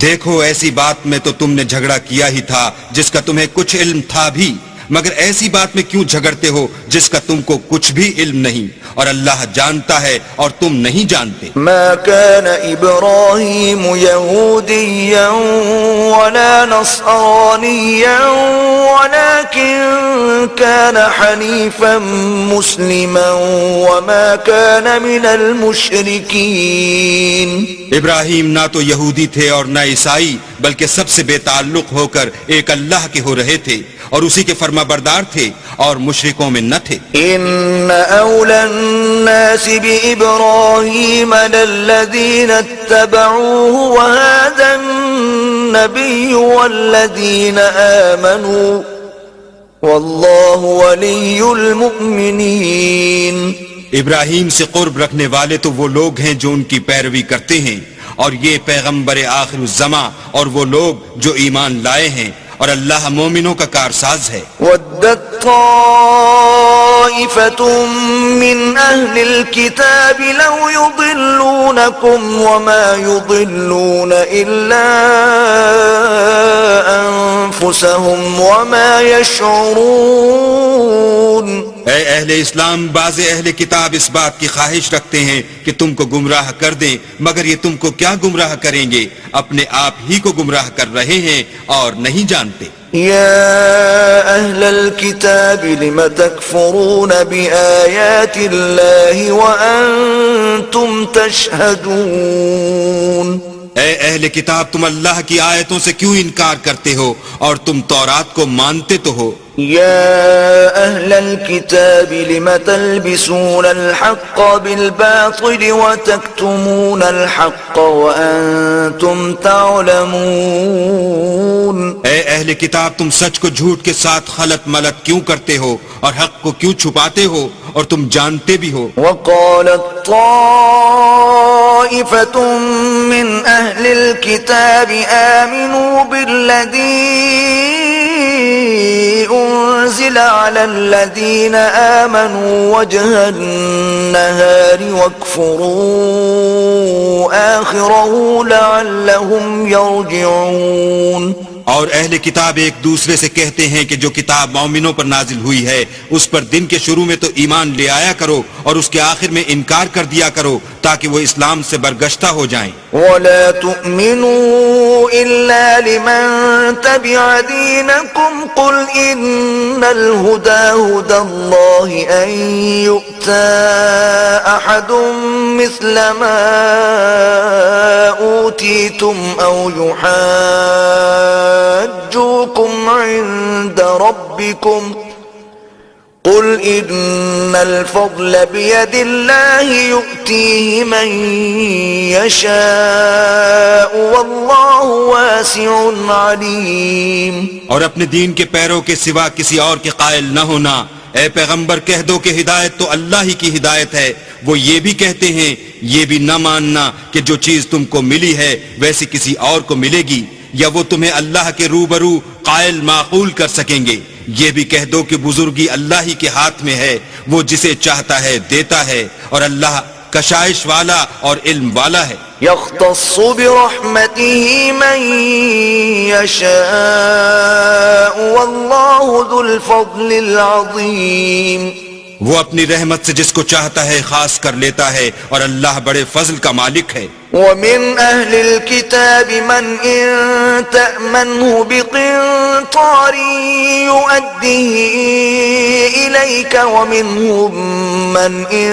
Speaker 2: دیکھو ایسی بات میں تو تم نے جھگڑا کیا ہی تھا جس کا تمہیں کچھ علم تھا بھی، مگر ایسی بات میں کیوں جھگڑتے ہو جس کا تم کو کچھ بھی علم نہیں اور اللہ جانتا ہے اور تم نہیں جانتے.
Speaker 1: ما كان ابراہیم یہودیا ولا نصرانیا ولكن كان حنیفا مسلما وما كان من المشرکین.
Speaker 2: ابراہیم نہ تو یہودی تھے اور نہ عیسائی، بلکہ سب سے بے تعلق ہو کر ایک اللہ کے ہو رہے تھے اور اسی کے فرما بردار تھے اور مشرکوں میں نہ تھے.
Speaker 1: ان اولا الناس بابراہیم للذین اتبعوه وهذا النبی والذین آمنوا واللہ ولی المؤمنین.
Speaker 2: ابراہیم سے قرب رکھنے والے تو وہ لوگ ہیں جو ان کی پیروی کرتے ہیں، اور یہ پیغمبر آخر الزماں اور وہ لوگ جو ایمان لائے ہیں، اور اللہ مومنوں کا کارساز ہے.
Speaker 1: وَدَّتْ طَائِفَةٌ مِّنْ أَهْلِ الْكِتَابِ لَوْ يُضِلُّونَكُمْ وَمَا يُضِلُّونَ إِلَّا أَنفُسَهُمْ وَمَا يَشْعُرُونَ.
Speaker 2: اے اہل اسلام، بعض اہل کتاب اس بات کی خواہش رکھتے ہیں کہ تم کو گمراہ کر دیں، مگر یہ تم کو کیا گمراہ کریں گے؟ اپنے آپ ہی کو گمراہ کر رہے ہیں اور نہیں جانتے.
Speaker 1: یا اہل الكتاب لم تکفرون بآیات اللہ وانتم تشہدون.
Speaker 2: اے اہل کتاب تم اللہ کی آیتوں سے کیوں انکار کرتے ہو اور تم تورات کو مانتے تو ہو؟
Speaker 1: يا أهل الكتاب لم تلبسون الحق بالباطل وتكتمون الحق وأنتم تعلمون.
Speaker 2: اے اہل کتاب تم سچ کو جھوٹ کے ساتھ خلط ملط کیوں کرتے ہو اور حق کو کیوں چھپاتے ہو اور تم جانتے بھی ہو؟
Speaker 1: وقالت طائفة من أهل الكتاب آمنوا بالذي أنزل على الذين آمنوا وجه النهار واكفروا آخره لعلهم يرجعون.
Speaker 2: اور اہل کتاب ایک دوسرے سے کہتے ہیں کہ جو کتاب مومنوں پر نازل ہوئی ہے اس پر دن کے شروع میں تو ایمان لے آیا کرو اور اس کے آخر میں انکار کر دیا کرو تاکہ وہ اسلام سے برگشتہ ہو جائیں.
Speaker 1: ولا تؤمنوا إلا لمن تبع دينكم قل إن الهدى هدى الله أن يؤتى أحد مثل ما أوتيتم أو يحاجوكم عند ربكم قل إن الفضل بيد الله يؤتيه من يشاء والله واسع عليم.
Speaker 2: اور اپنے دین کے پیروں کے سوا کسی اور کے قائل نہ ہونا. اے پیغمبر کہہ دو کہ ہدایت تو اللہ ہی کی ہدایت ہے. وہ یہ بھی کہتے ہیں یہ بھی نہ ماننا کہ جو چیز تم کو ملی ہے ویسی کسی اور کو ملے گی یا وہ تمہیں اللہ کے روبرو قائل معقول کر سکیں گے. یہ بھی کہہ دو کہ بزرگی اللہ ہی کے ہاتھ میں ہے. وہ جسے چاہتا ہے دیتا ہے اور اللہ کشائش والا اور علم والا ہے.
Speaker 1: يختص برحمته من يشاء والله ذو الفضل العظيم.
Speaker 2: وہ اپنی رحمت سے جس کو چاہتا ہے خاص کر لیتا ہے اور اللہ بڑے فضل کا مالک ہے.
Speaker 1: ومن أهل الكتاب من إن تأمنه بقنطار يؤديه إليك ومنهم من إن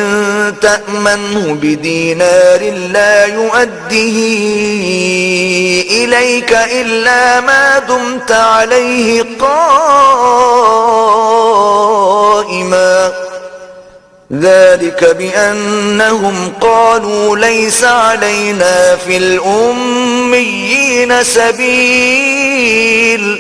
Speaker 1: تأمنه بدينار لا يؤديه إليك إلا ما دمت عليه قائما ذلك بأنهم قالوا ليس علينا في الأميين سبيل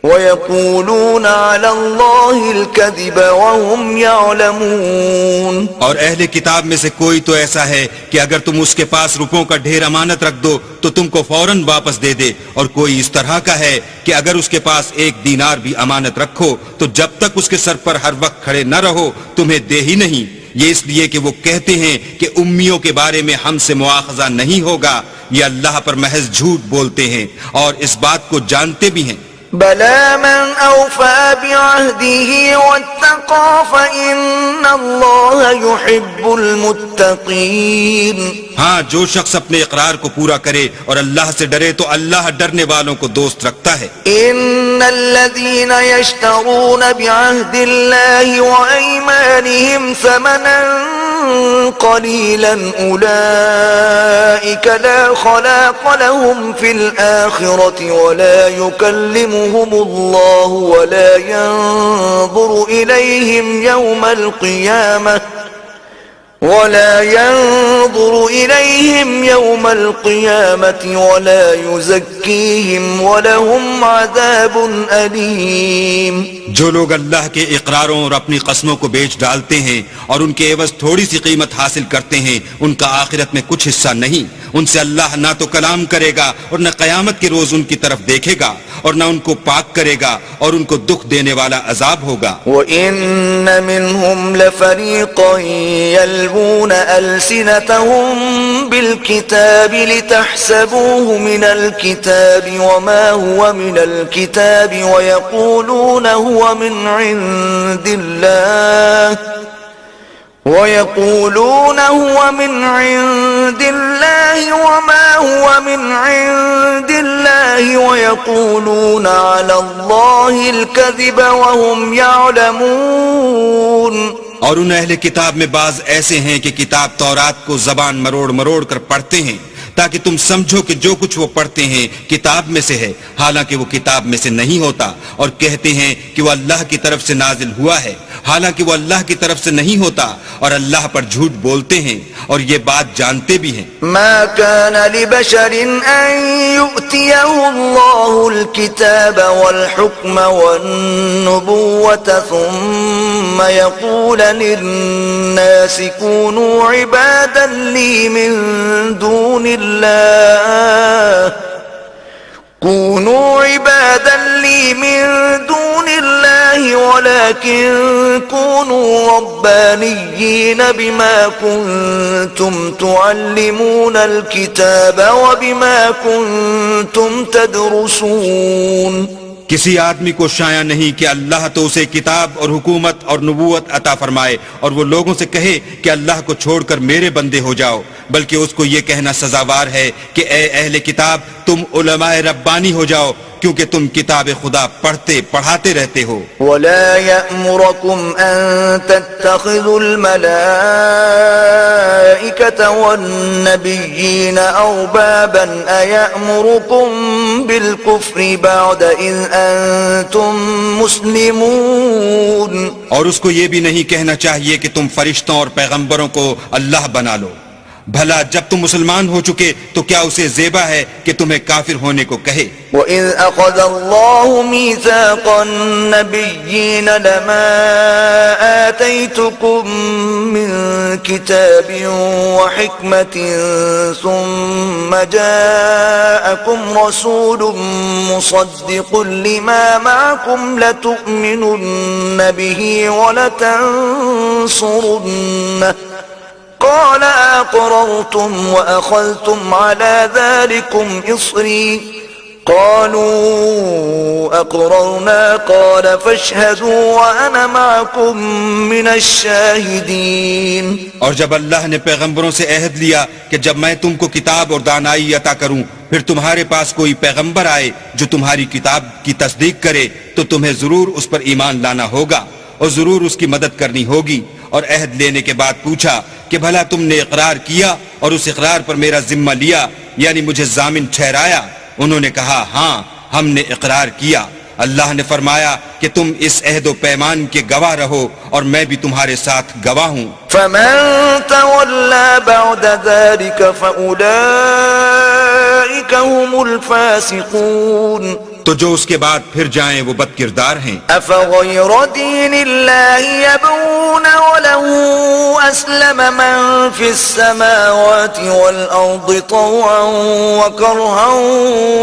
Speaker 1: ويقولون على الله الكذب وهم يعلمون.
Speaker 2: اور اہل کتاب میں سے کوئی تو ایسا ہے کہ اگر تم اس کے پاس روپوں کا ڈھیر امانت رکھ دو تو تم کو فوراً واپس دے دے، اور کوئی اس طرح کا ہے کہ اگر اس کے پاس 1 دینار بھی امانت رکھو تو جب تک اس کے سر پر ہر وقت کھڑے نہ رہو تمہیں دے ہی نہیں. یہ اس لیے کہ وہ کہتے ہیں کہ امیوں کے بارے میں ہم سے مواخذہ نہیں ہوگا. یہ اللہ پر محض جھوٹ بولتے ہیں اور اس بات کو جانتے بھی ہیں.
Speaker 1: بلى من أوفى بعهده واتقى فإن الله يحب المتقين.
Speaker 2: ہاں جو شخص اپنے اقرار کو پورا کرے اور اللہ سے ڈرے تو اللہ ڈرنے والوں کو دوست رکھتا ہے.
Speaker 1: إن الذين يشترون بعهد الله وأيمانهم ثمنا قليلا أولئك لا خلاق لهم في الآخرة ولا يكلمهم الله ولا ينظر إليهم يوم القيامة ولا يزكيهم ولهم عذاب أليم.
Speaker 2: جو لوگ اللہ کے اقراروں اور اپنی قسموں کو بیچ ڈالتے ہیں اور ان کے عوض تھوڑی سی قیمت حاصل کرتے ہیں ان کا آخرت میں کچھ حصہ نہیں. ان سے اللہ نہ تو کلام کرے گا اور نہ قیامت کے روز ان کی طرف دیکھے گا اور نہ ان کو پاک کرے گا اور ان کو دکھ دینے والا عذاب ہوگا.
Speaker 1: وَإِنَّ مِنْهُمْ لَفَرِيقًا يَلْوُونَ أَلْسِنَتَهُمْ بِالْكِتَابِ لِتَحْسَبُوهُ مِنَ الْكِتَابِ وَمَا هُوَ مِنَ الْكِتَابِ وَيَقُولُونَ هُوَ مِنْ عِنْدِ اللَّهِ وما هو من عند الله ويقولون على الله الكذب وهم يعلمون.
Speaker 2: اور ان اہل کتاب میں بعض ایسے ہیں کہ کتاب تورات کو زبان مروڑ مروڑ کر پڑھتے ہیں تاکہ تم سمجھو کہ جو کچھ وہ پڑھتے ہیں کتاب میں سے ہے، حالانکہ وہ کتاب میں سے نہیں ہوتا، اور کہتے ہیں کہ وہ اللہ کی طرف سے نازل ہوا ہے، حالانکہ وہ اللہ کی طرف سے نہیں ہوتا، اور اللہ پر جھوٹ بولتے ہیں اور یہ بات جانتے بھی ہیں۔
Speaker 1: ما كان لبشر أن يؤتيه الله الكتاب والحكم والنبوة ثم يقول للناس كونوا عبادا لي من دون الله ولكن كونوا ربانيين بما كنتم تعلمون الكتاب وبما كنتم تدرسون۔
Speaker 2: کسی آدمی کو شایع نہیں کہ اللہ تو اسے کتاب اور حکومت اور نبوت عطا فرمائے اور وہ لوگوں سے کہے کہ اللہ کو چھوڑ کر میرے بندے ہو جاؤ، بلکہ اس کو یہ کہنا سزاوار ہے کہ اے اہل کتاب تم علماء ربانی ہو جاؤ، کیونکہ تم کتاب خدا پڑھتے پڑھاتے رہتے ہو۔
Speaker 1: ولا يأمركم أن تتخذوا الملائكة والنبيين أربابا أيأمركم بالكفر بعد إذ أنتم مسلمون۔
Speaker 2: اور اس کو یہ بھی نہیں کہنا چاہیے کہ تم فرشتوں اور پیغمبروں کو اللہ بنا لو، بھلا جب تم مسلمان ہو چکے تو کیا اسے زیبا ہے کہ تمہیں کافر ہونے کو کہے؟
Speaker 1: وَإِذْ أَخَذَ اللَّهُ مِيثَاقَ النَّبِيِّينَ لَمَا آتَيْتُكُم مِّن كِتَابٍ وَحِكْمَةٍ ثُمَّ جَاءَكُمْ رَسُولٌ مُصَدِّقٌ لِّمَا مَعَكُمْ لَتُؤْمِنُنَّ بِهِ وَلَتَنصُرُنَّهُ قال أقررتم وأخذتم على ذلكم إصري قالوا أقررنا قال فاشهدوا وأنا معكم من الشاهدين۔
Speaker 2: اور جب اللہ نے پیغمبروں سے عہد لیا کہ جب میں تم کو کتاب اور دانائی عطا کروں پھر تمہارے پاس کوئی پیغمبر آئے جو تمہاری کتاب کی تصدیق کرے تو تمہیں ضرور اس پر ایمان لانا ہوگا اور ضرور اس کی مدد کرنی ہوگی۔ اور عہد لینے کے بعد پوچھا کہ بھلا تم نے اقرار کیا اور اس اقرار پر میرا ذمہ لیا، یعنی مجھے ضامن ٹھہرایا؟ انہوں نے کہا ہاں ہم نے اقرار کیا۔ اللہ نے فرمایا کہ تم اس عہد و پیمان کے گواہ رہو اور میں بھی تمہارے ساتھ گواہ ہوں۔
Speaker 1: فمن تولى بعد ذلك فأولئك هم الفاسقون۔
Speaker 2: تو جو اس کے بعد پھر جائیں وہ بد کردار ہیں۔
Speaker 1: أفغير دين الله يبغون وله أسلم من في السماوات والأرض طوعا وكرها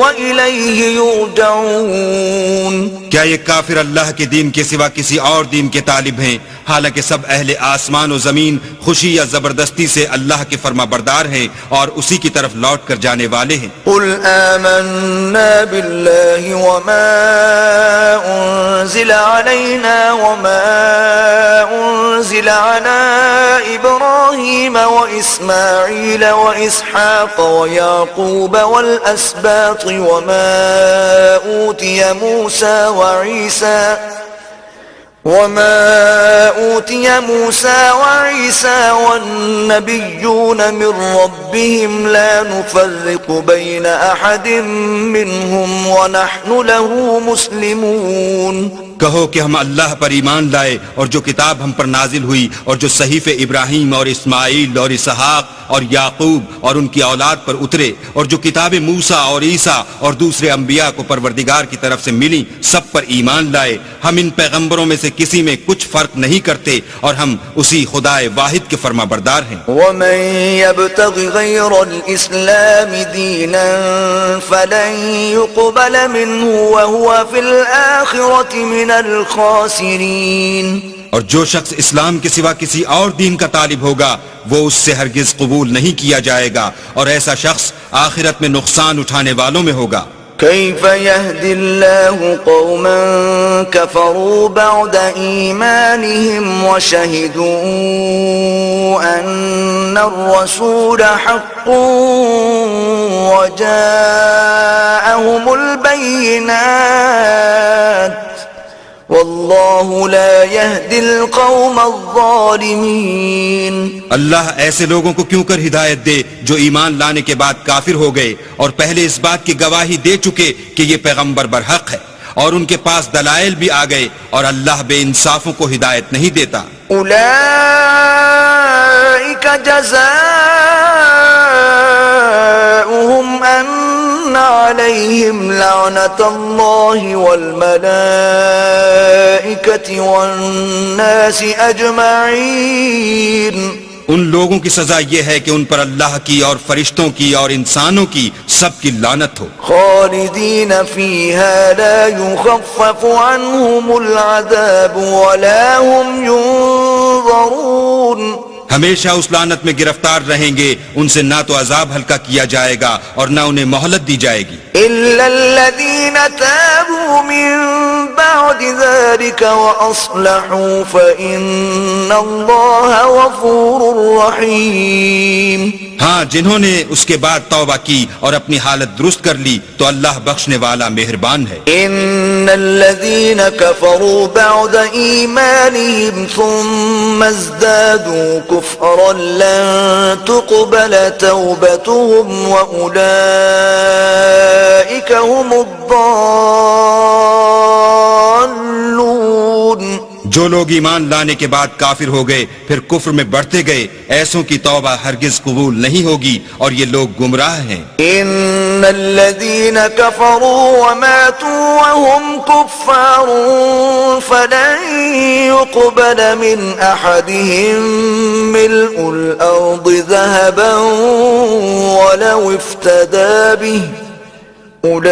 Speaker 1: وإليه يرجعون۔
Speaker 2: کیا یہ کافر اللہ کے دین کے سوا کسی اور دین کے طالب ہیں، حالانکہ سب اہل آسمان و زمین خوشی یا زبردستی سے اللہ کے فرما بردار ہیں اور اسی کی طرف لوٹ کر جانے والے ہیں۔
Speaker 1: قل آمنا بالله وما أنزل علينا وما أنزل على إبراهيم وإسماعيل وإسحاق ويعقوب والأسباط وما أوتي موسى وعيسى والنبيون من ربهم لا نفرق بين أحد منهم ونحن له مسلمون۔
Speaker 2: کہو کہ ہم اللہ پر ایمان لائے اور جو کتاب ہم پر نازل ہوئی اور جو صحیفے ابراہیم اور اسماعیل اور اسحاق اور یعقوب اور ان کی اولاد پر اترے اور جو کتاب موسیٰ اور عیسیٰ اور دوسرے انبیاء کو پروردگار کی طرف سے ملی سب پر ایمان لائے۔ ہم ان پیغمبروں میں سے کسی میں کچھ فرق نہیں کرتے اور ہم اسی خدا واحد کے فرما بردار ہیں۔
Speaker 1: ومن يبتغ غير الإسلام دينا فلن يقبل منه وهو في الآخرة من الخاسرين۔
Speaker 2: اور جو شخص اسلام کے سوا کسی اور دین کا طالب ہوگا وہ اس سے ہرگز قبول نہیں کیا جائے گا اور ایسا شخص آخرت میں نقصان اٹھانے والوں میں ہوگا۔
Speaker 1: كيف يهدي الله قوما كفروا بعد إيمانهم وشهدوا أن الرسول حق وجاءهم البينات والله والله لا يهدي القوم الظالمين.
Speaker 2: اللہ ایسے لوگوں کو کیوں کر ہدایت دے جو ایمان لانے کے بعد کافر ہو گئے اور پہلے اس بات کی گواہی دے چکے کہ یہ پیغمبر برحق ہے اور ان کے پاس دلائل بھی آ گئے اور اللہ بے انصافوں کو ہدایت نہیں دیتا.
Speaker 1: أولئك جزاؤهم أن عليهم لعنة الله والملائكة والناس أجمعين.
Speaker 2: ان لوگوں کی سزا یہ ہے کہ ان پر اللہ کی اور فرشتوں کی اور انسانوں کی سب کی لعنت ہو.
Speaker 1: خالدین فیہا لا یخفف عنہم العذاب ولا هم ينظرون.
Speaker 2: ہمیشہ اس لعنت میں گرفتار رہیں گے، ان سے نہ تو عذاب ہلکا کیا جائے گا اور نہ انہیں مہلت دی جائے گی.
Speaker 1: الا الذین تابوا من بعد ذلك واصلحوا فإن اللہ غفور رحیم.
Speaker 2: ہاں، جنہوں نے اس کے بعد توبہ کی اور اپنی حالت درست کر لی تو اللہ بخشنے والا مہربان ہے.
Speaker 1: ان الذين كفروا بعد ایمانهم ثم ازدادوا كفرا لن تقبل توبتهم واولئك هم الضالون.
Speaker 2: جو لوگ ایمان لانے کے بعد کافر ہو گئے پھر کفر میں بڑھتے گئے، ایسوں کی توبہ ہرگز قبول نہیں ہوگی اور یہ لوگ گمراہ ہیں.
Speaker 1: ان الذين كفروا وماتوا وهم كفار فلن يقبل من احدهم ملء الارض ذهبا ولو افتدى به اولئك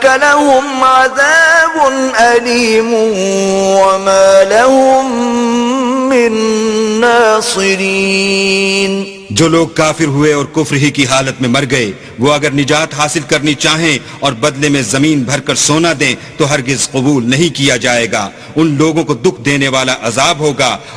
Speaker 1: لهم عذاب أليم وما لهم من ناصرين.
Speaker 2: جو لوگ کافر ہوئے اور کفر ہی کی حالت میں مر گئے، وہ اگر نجات حاصل کرنی چاہیں اور بدلے میں زمین بھر کر سونا دیں تو ہرگز قبول نہیں کیا جائے گا. ان لوگوں کو دکھ دینے والا عذاب ہوگا